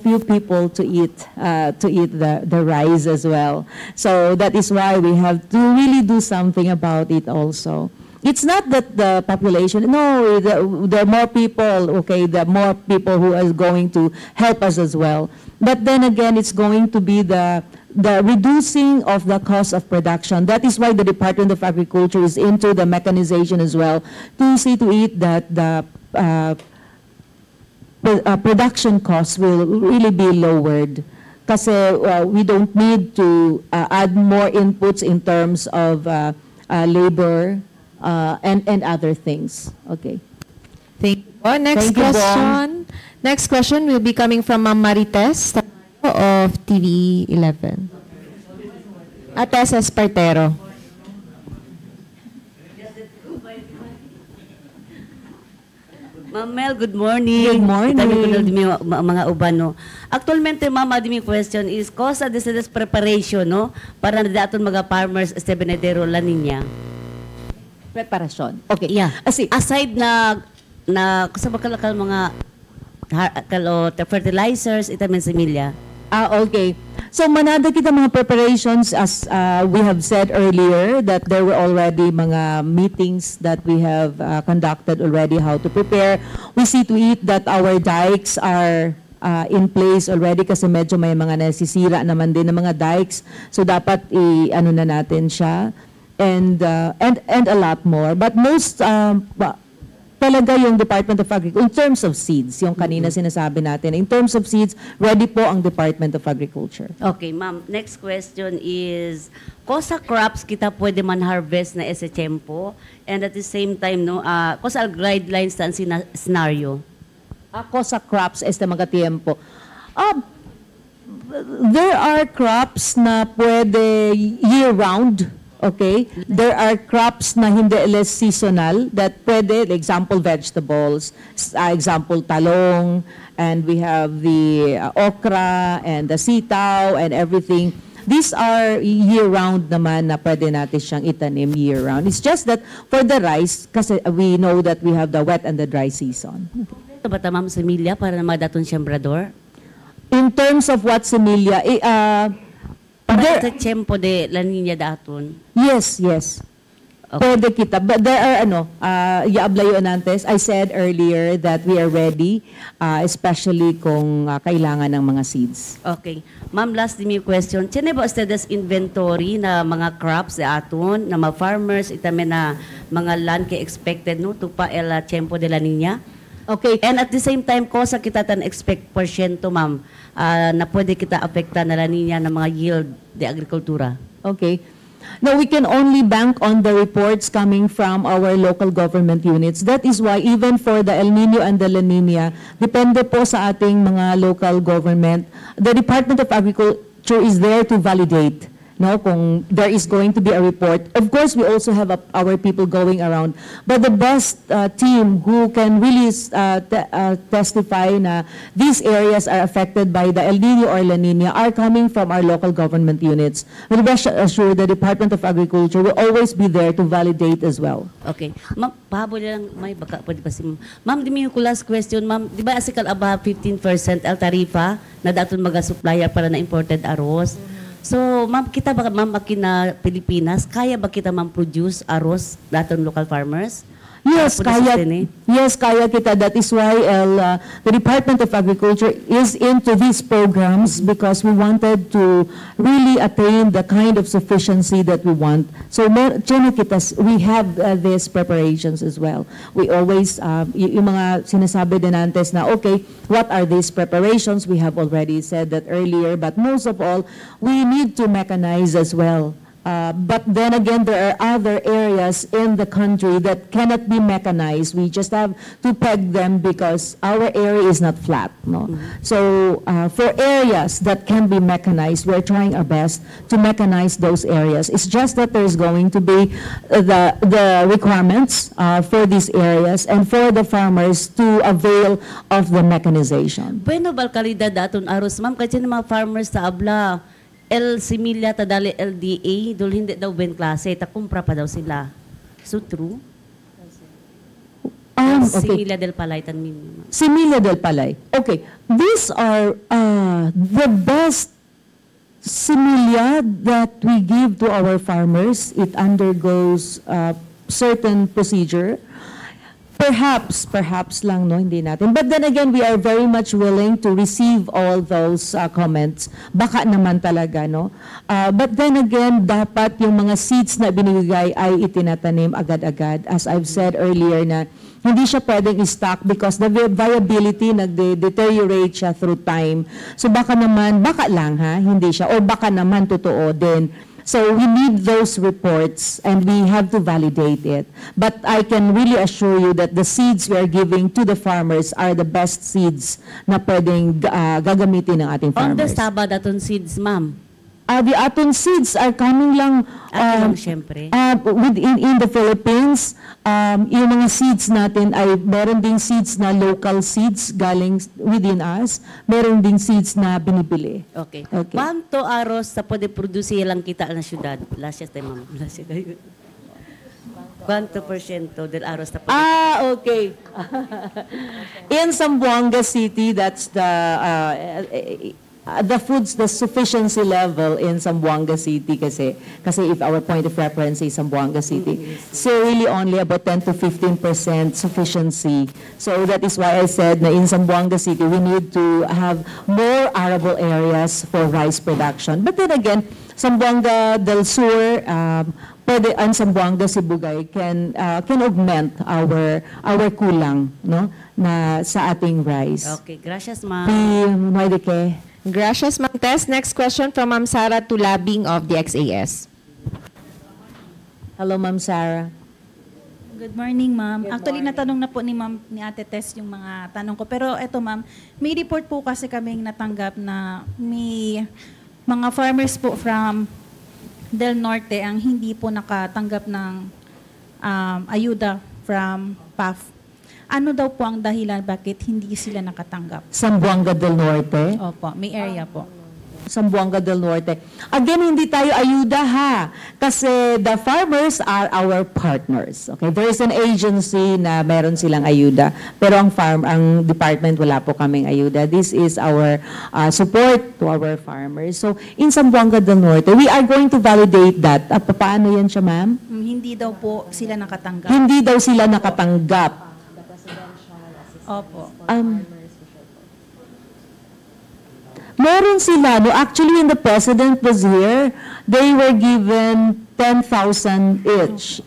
few people to eat the rice as well. So that is why we have to really do something about it also. It's not that the population, no, there are more people, okay, there are more people who are going to help us as well. But then again, it's going to be the reducing of the cost of production. That is why the Department of Agriculture is into the mechanization as well, to see to it that the production costs will really be lowered. Kasi we don't need to add more inputs in terms of labor, and other things. Okay. Thank you po. Next Thank you, question. Next question will be coming from Ma'am Marites of TV11. Ates Espartero. Ma'am Mel, good morning. Good morning. Dami ko na dimi mga uban, no. Actualmente, ma'am, adimi question is, kosa de sa preparation, no? Para na daton mga farmers este Benedero La Niña. Preparasyon. Okay. Yeah. Asi, Aside na kusaba kalakal mga fertilizers, itamen similya. okay. So manada kita mga preparations as we have said earlier that there were already mga meetings that we have conducted already how to prepare. We see to it that our dikes are in place already kasi medyo may mga nasisira naman din ng mga dikes. So dapat i-ano na natin siya and a lot more. But most talaga yung Department of Agriculture, in terms of seeds, yung kanina sinasabi natin, in terms of seeds, ready po ang Department of Agriculture. Okay, ma'am. Next question is, kosa crops kita pwede man harvest na ese tiempo and at the same time, no, kosa guidelines na scenario? Ako sa crops este mga tiempo. There are crops na pwede year-round. Okay? There are crops na hindi less seasonal that pwede, example, vegetables, example, talong, and we have the okra and the sitaw and everything. These are year-round naman na pwede natin siyang itanim year-round. It's just that for the rice, kasi we know that we have the wet and the dry season. Ito ba tamam semilya para na madaton siyembrador? In terms of what semilya, Para sa tiempo de La Niña daton. yes. Okay. Pwede kita. But there are, iablayo nantes. I said earlier that we are ready, especially kung kailangan ng mga seeds. Okay. Ma'am, last din yung question. Tiyan ba ustedes inventory na mga crops sa aton, na mga farmers, itame na mga land kay expected, no? Tupa el tiempo de La Niña? Okay. And at the same time, kosa kita tan expect porsyento, ma'am, na pwede kita apekta na La Niña ng mga yield de agrikultura? Okay. Now, we can only bank on the reports coming from our local government units. That is why even for the El Nino and the La Nina, depende po sa ating mga local government. The Department of Agriculture is there to validate, no, kung there is going to be a report. Of course, we also have our people going around. But the best team who can really testify na these areas are affected by the El Nino or La Nina are coming from our local government units. We rest assured the Department of Agriculture will always be there to validate as well. Okay. Ma'am, pahabol lang, may baka, pwede ba si ma'am, di mo yung last question, ma'am, di ba asikal aba 15% el tarifa na daton maga-supplier para na imported arroz? So, ma'am, kita ba, ma'am, na Pilipinas, kaya ba kita, ma'am, produce arroz daton local farmers? Yes, kaya kita. That is why the Department of Agriculture is into these programs because we wanted to really attain the kind of sufficiency that we want. So, we have these preparations as well. We always, yung mga sinasabi din natin na, okay, what are these preparations? We have already said that earlier, but most of all, we need to mechanize as well. But then again, there are other areas in the country that cannot be mechanized. We just have to peg them because our area is not flat. No? So for areas that can be mechanized, we're trying our best to mechanize those areas. It's just that there's going to be the requirements for these areas and for the farmers to avail of the mechanization. Bueno, balkalidad daton arroz, ma'am, kasi ng mga farmers sa abla, El Similya tadali LDA, dul hindi daw ben klase, takumpra pa daw sila. So true? Okay. Similya del Palay tan min. Similya del Palay. Okay. These are the best similya that we give to our farmers. It undergoes certain procedure. Perhaps lang, no, hindi natin. But then again, we are very much willing to receive all those comments. Baka naman talaga, no? But then again, dapat yung mga seeds na binigay ay itinatanim agad-agad. As I've said earlier na hindi siya pwedeng i-stock because the viability nagde-deteriorate siya through time. So baka lang ha, hindi siya. O baka naman totoo din So we need those reports and we have to validate it. But I can really assure you that the seeds we are giving to the farmers are the best seeds na pwedeng gagamitin ng ating On the farmers. Sabah daton seeds, ma'am. The aton seeds are coming lang Siyempre. in the Philippines. Yung mga seeds natin ay meron ding seeds na local seeds galing within us. Meron ding seeds na binibili. Okay. Okay. Quanto aros sa pwede produce lang kita na syudad? Last year tayo, ma'am. Last year tayo. Quanto porsyento del aros na pwede? Okay. In Zamboanga City, that's the sufficiency level in Zamboanga City kasi if our point of reference is Zamboanga City, so really only about 10 to 15% sufficiency. So that is why I said na in Zamboanga City, we need to have more arable areas for rice production. But then again, Zamboanga del Sur, pwede ang Zamboanga Sibugay can augment our kulang, no, na sa ating rice. Okay, gracias, ma'am. Gracias, Ma'am Tess. Next question from Ma'am Sara Tulabing of the XAS. Hello, Ma'am Sara. Good morning, ma'am. Actually, natanong na po ni Ate Tess yung mga tanong ko. Pero eto, ma'am, may report po kasi kaming natanggap na may mga farmers po from Del Norte ang hindi po nakatanggap ng ayuda from PAF. Ano daw po ang dahilan bakit hindi sila nakatanggap? Zamboanga del Norte? Opo, may area po. Zamboanga del Norte. Again, hindi tayo ayuda ha. Kasi the farmers are our partners. Okay? There is an agency na meron silang ayuda. Pero ang department, wala po kaming ayuda. This is our support to our farmers. So, in Zamboanga del Norte, we are going to validate that. Paano yan siya, ma'am? Hindi daw po sila nakatanggap. Hindi daw sila nakatanggap. Opo. Meron sila. No, actually, when the president was here, they were given 10,000 each.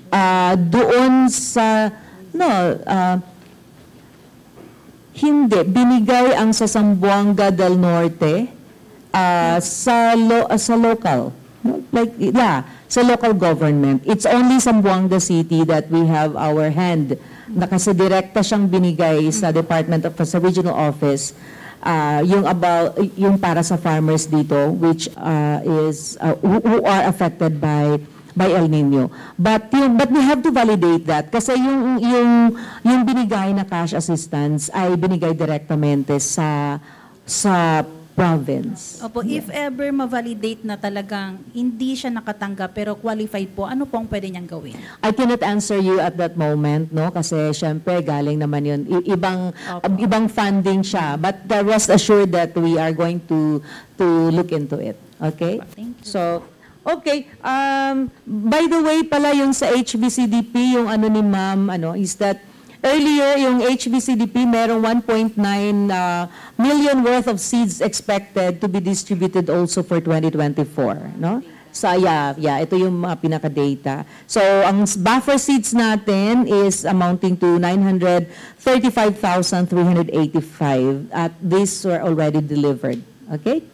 Doon sa, hindi. Binigay ang sa Zamboanga del Norte sa local. Sa local government. It's only Zamboanga City that we have our hand na kasi direkta siyang binigay sa sa regional office yung para sa farmers dito which who are affected by El Nino. But we have to validate that kasi yung binigay na cash assistance ay binigay direktamente sa province. Opo, if ever ma-validate na talagang hindi siya nakatanggap pero qualified po, ano pong pwede niyang gawin? I cannot answer you at that moment, no? Kasi syempre galing naman yun. Ibang funding siya. But rest assured that we are going to look into it. Okay? Thank you. So, okay. By the way pala yung sa HBCDP, yung ano ni ma'am, is that earlier, yung HBCDP, merong 1.9 million worth of seeds expected to be distributed also for 2024, no? So, ito yung pinaka-data. So, ang buffer seeds natin is amounting to 935,385 at these were already delivered. Okay?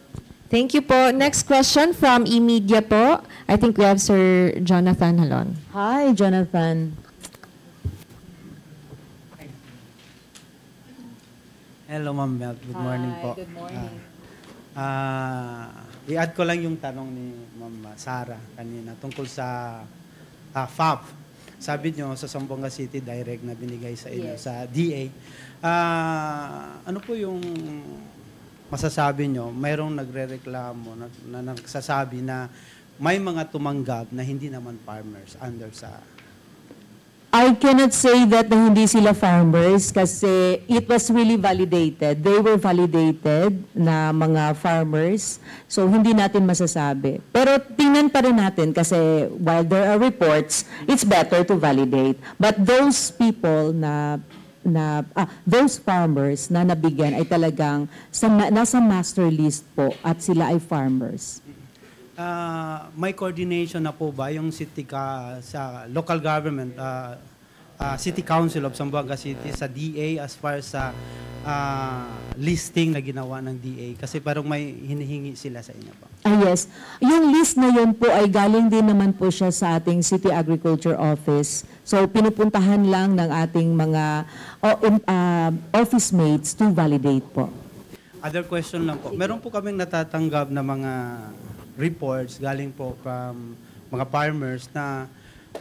Thank you po. Next question from eMedia po. I think we have Sir Jonathan Halon. Hi, Jonathan. Hello, Ma'am Mel. Good morning po. Good morning. I-add ko lang yung tanong ni Ma'am Sara kanina tungkol sa FAP. Sabi nyo sa Zamboanga City direct na binigay sa inyo sa DA. Ano po yung masasabi nyo? Mayroong nagre-reklamo na nagsasabi na may mga tumanggap na hindi naman farmers under sa... I cannot say that na hindi sila farmers kasi it was really validated. They were validated na mga farmers. So, hindi natin masasabi. Pero tingnan pa rin natin kasi while there are reports, it's better to validate. But those people those farmers na nabigyan ay talagang nasa master list po at sila ay farmers. May coordination na po ba yung city sa local government, City Council of Zamboanga City sa DA as far as sa listing na ginawa ng DA? Kasi parang may hinihingi sila sa inyo po. Yes. Yung list na yun po ay galing din naman po siya sa ating City Agriculture Office. So, pinupuntahan lang ng ating mga office mates to validate po. Other question lang po. Meron po kaming natatanggap na mga reports galing po from mga farmers na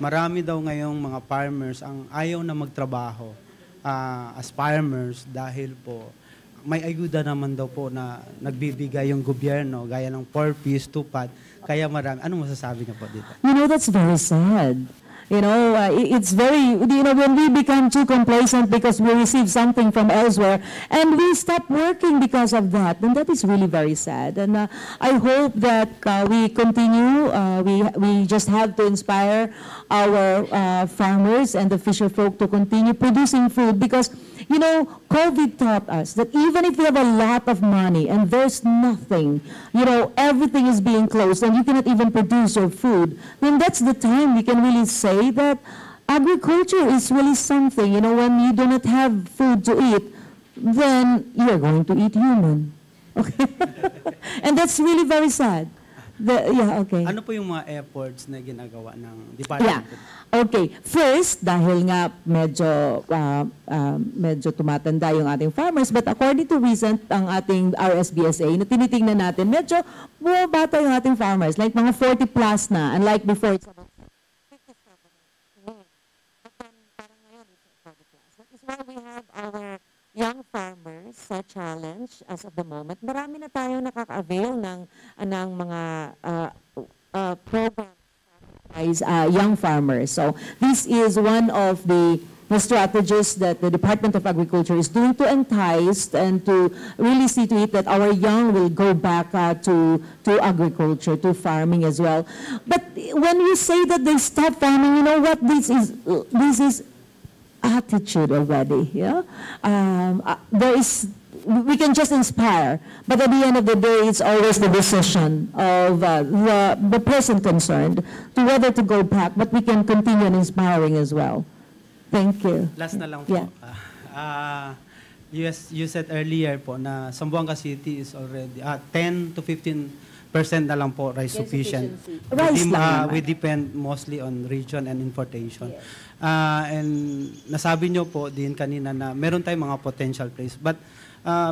marami daw ngayong mga farmers ang ayaw na magtrabaho as farmers dahil po may ayuda naman daw po na nagbibigay yung gobyerno gaya ng 4-piece, 2-pot. Kaya marami. Anong masasabi niyo po dito? You know, that's very sad. You know, it's very, you know, when we become too complacent because we receive something from elsewhere and we stop working because of that, then that is really very sad. And I hope that we continue, we just have to inspire our farmers and the fisher folk to continue producing food because, you know, COVID taught us that even if you have a lot of money and there's nothing, you know, everything is being closed and you cannot even produce your food, then that's the time we can really say that agriculture is really something. You know, when you do not have food to eat, then you're going to eat human. Okay? And that's really very sad. Okay. Ano po yung mga efforts na ginagawa ng department? Okay. First, dahil nga medyo tumatanda yung ating farmers, but according to recent ang ating RSBSA, na tinitingnan natin, medyo bumabata yung ating farmers, like mga 40 plus na, unlike before, it's about 57. Parang ngayon, it's 40 plus. That is why we have our young farmers sa challenge as of the moment. Marami na tayong nakaka-avail ng mga programs as young farmers. So this is one of the strategies that the Department of Agriculture is doing to entice and to really see to it that our young will go back to agriculture, to farming as well. But when we say that they stop farming, you know what this is attitude already. Yeah, we can just inspire, but at the end of the day, it's always the decision of the person concerned to whether to go back. But we can continue inspiring as well. Thank you. Last na lang po. Yeah. You said earlier po na Zamboanga City is already 10 to 15% na lang po rice sufficient. Rice lang we depend mostly on region and importation. And nasabi nyo po din kanina na meron tayong mga potential place. But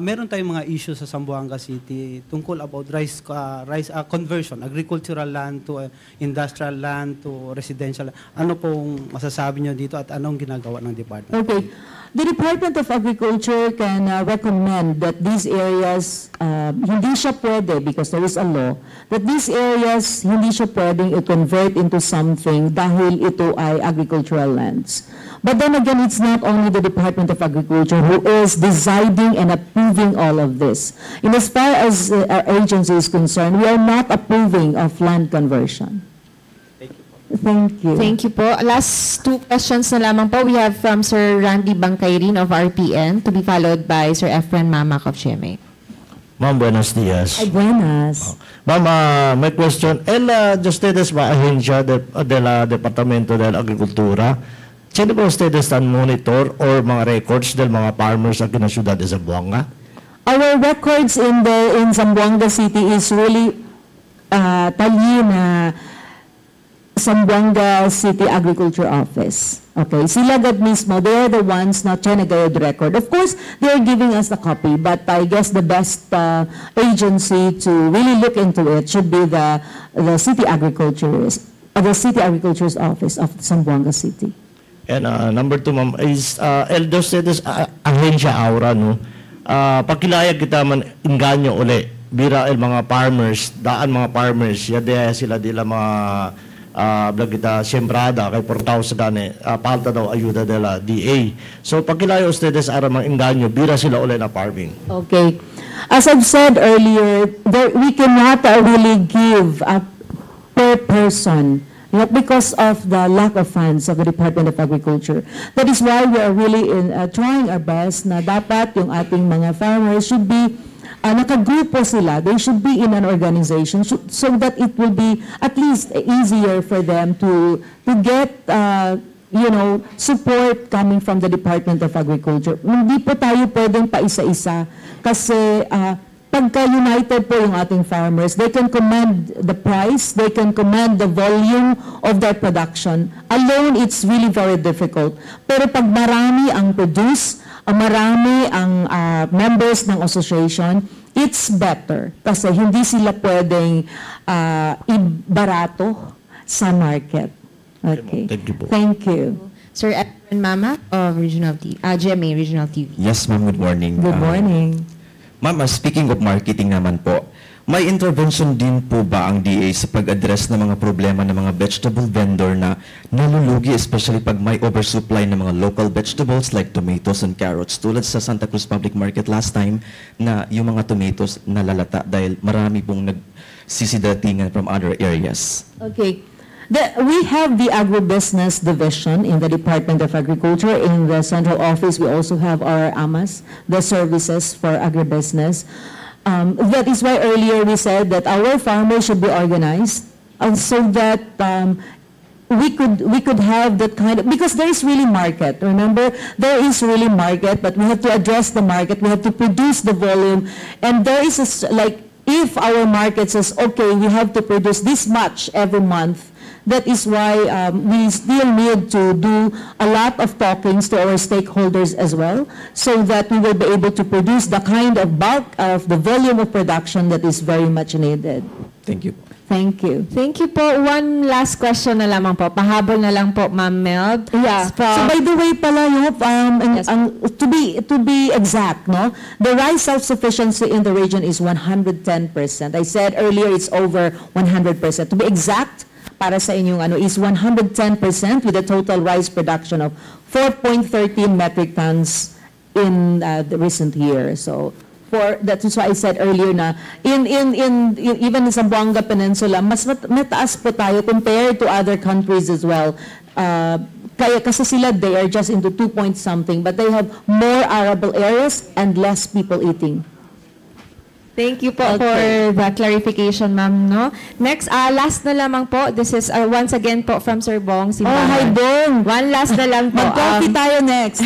meron tayong mga issues sa Zamboanga City tungkol about rice conversion, agricultural land to industrial land to residential. Ano pong masasabi nyo dito at anong ginagawa ng department? Okay. The Department of Agriculture can recommend that these areas, hindi siya pwede because there is a law, that these areas hindi siya pwedeng i-convert into something dahil ito ay agricultural lands. But then again, it's not only the Department of Agriculture who is deciding and approving all of this. In as far as our agency is concerned, we are not approving of land conversion. Thank you. Thank you po. Last two questions na lamang po. We have from Sir Randy Bangkairin of RPN to be followed by Sir Efren Mamak of GMA. Ma'am, buenos días. Ay, buenas. Ma'am, my question, ustedes ba agencia de la Departamento de la Agricultura, sino ba ustedes tan monitor or mga records del mga farmers aquí na ciudad de Zamboanga? Our records in Zamboanga City is really talina Zamboanga City Agriculture Office. Okay, sila agad mismo, they are the ones na nagayod record. Of course, they are giving us the copy, but I guess the best agency to really look into it should be the City Agriculture's Office of Zamboanga City. And number two, ma'am, is ustedes agencia Aura, no? Pakilayag kita man inganyo uli, bira mga farmers, mga farmers, yadaya sila dila mga kita sembrada kay 4,000 gani palta daw ayuda dela DA. So pagkilayo ustedes ara mang inganyo bira sila uli na farming. Okay. As I've said earlier, we cannot really give per person because of the lack of funds of the Department of Agriculture. That is why we are really trying our best na dapat yung ating mga farmers should be nakagrupo sila. They should be in an organization so that it will be at least easier for them to get support coming from the Department of Agriculture. Hindi po tayo pwedeng paisa-isa kasi pagka-united po yung ating farmers, they can command the price, they can command the volume of their production. Alone, it's really very difficult. Pero pag marami ang produce, marami ang members ng association, it's better kasi hindi sila pwedeng ibarato sa market. Okay. Thank you po. Thank you. Sir Edwin Mama of GMA Regional TV. Yes, ma'am. Good morning. Good morning. Ma'am, speaking of marketing naman po, may intervention din po ba ang DA sa pag-address ng mga problema ng mga vegetable vendor na nalulugi, especially pag may oversupply ng mga local vegetables like tomatoes and carrots, tulad sa Santa Cruz Public Market last time na yung mga tomatoes nalalata dahil marami pong nagsisidatingan from other areas? Okay. We have the agribusiness division in the Department of Agriculture. In the central office, we also have our AMAS, the services for agribusiness. That is why earlier we said that our farmers should be organized so that we could have that kind of, because there is really market. Remember, there is really market, but we have to address the market. We have to produce the volume, and there is if our market says, okay, we have to produce this much every month. That is why we still need to do a lot of talkings to our stakeholders as well, so that we will be able to produce the kind of bulk of the volume of production that is very much needed. Thank you. Thank you. Thank you po. One last question na lamang po. Pahabol na lang po, Ma'am Mel. Yeah. So by the way pala, to be exact, no, the rice self-sufficiency in the region is 110%. I said earlier it's over 100%. To be exact, para sa inyong is 110% with a total rice production of 4.13 metric tons in the recent year. So that is why I said earlier na in even in Zamboanga Peninsula, mas mataas po tayo compared to other countries as well. Kasi sila, they are just into 2 point something, but they have more arable areas and less people eating. Thank you po for the clarification, ma'am. No? Next, last na lamang po. This is once again po from Sir Bong Simbahan. Oh, hi Bong! One last na lang po. Mag-coffee tayo next.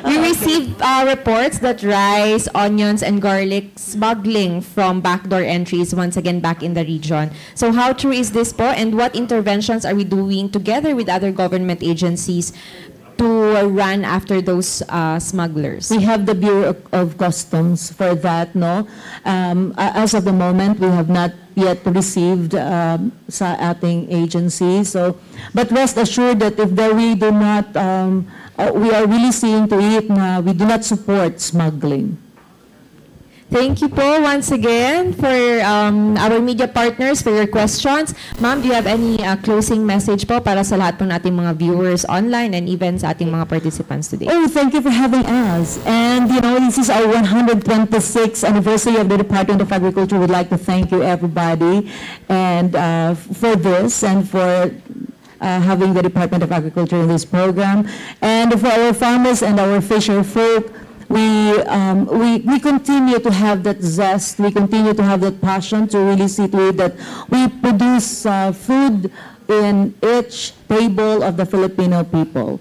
We received reports that rice, onions, and garlic smuggling from backdoor entries once again back in the region. So how true is this po? And what interventions are we doing together with other government agencies to run after those smugglers? We have the Bureau of Customs for that, no? As of the moment, we have not yet received sa ating agency. So, but rest assured that if we do not, we are really seeing to it na we do not support smuggling. Thank you po once again for our media partners for your questions. Ma'am, do you have any closing message po para sa lahat po nating mga viewers online and even sa ating mga participants today? Oh, thank you for having us. And this is our 126th anniversary of the Department of Agriculture. We'd like to thank you everybody and for this and for having the Department of Agriculture in this program. And for our farmers and our fisher folk, we continue to have that zest, we continue to have that passion to really see to it that we produce food in each table of the Filipino people.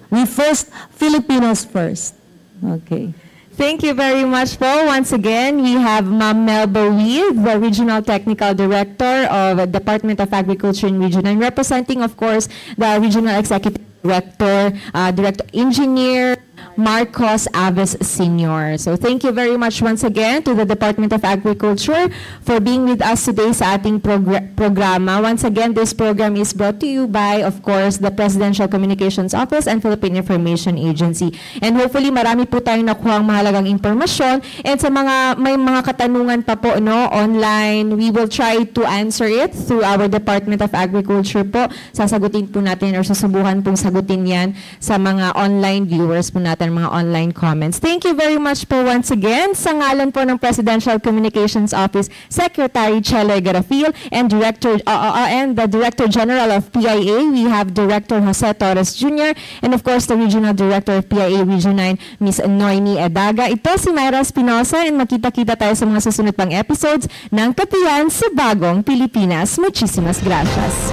Filipinos first. Okay. Thank you very much po. Once again, we have Ma'am Mel Bawid, the Regional Technical Director of the Department of Agriculture in Region 9, representing, of course, the Regional Executive Director, Director Engineer Marcos Aves Sr. So thank you very much once again to the Department of Agriculture for being with us today sa ating programa. Once again, this program is brought to you by, of course, the Presidential Communications Office and Philippine Information Agency. And hopefully, marami po tayong nakuhang mahalagang impormasyon. And sa may mga katanungan pa po online, we will try to answer it through our Department of Agriculture po. Sasagutin po natin or susubukan pong sagutin yan sa mga online viewers po natin, mga online comments. Thank you very much po once again. Sa ngalan po ng Presidential Communications Office, Secretary Cheloy Garafil and the Director General of PIA, we have Director Jose Torres Jr. and of course the Regional Director of PIA Region 9, Ms. Noemi Edaga. Ito si Myra Espinosa and makita-kita tayo sa mga susunod pang episodes ng Kapiyan sa Bagong Pilipinas. Muchísimas gracias.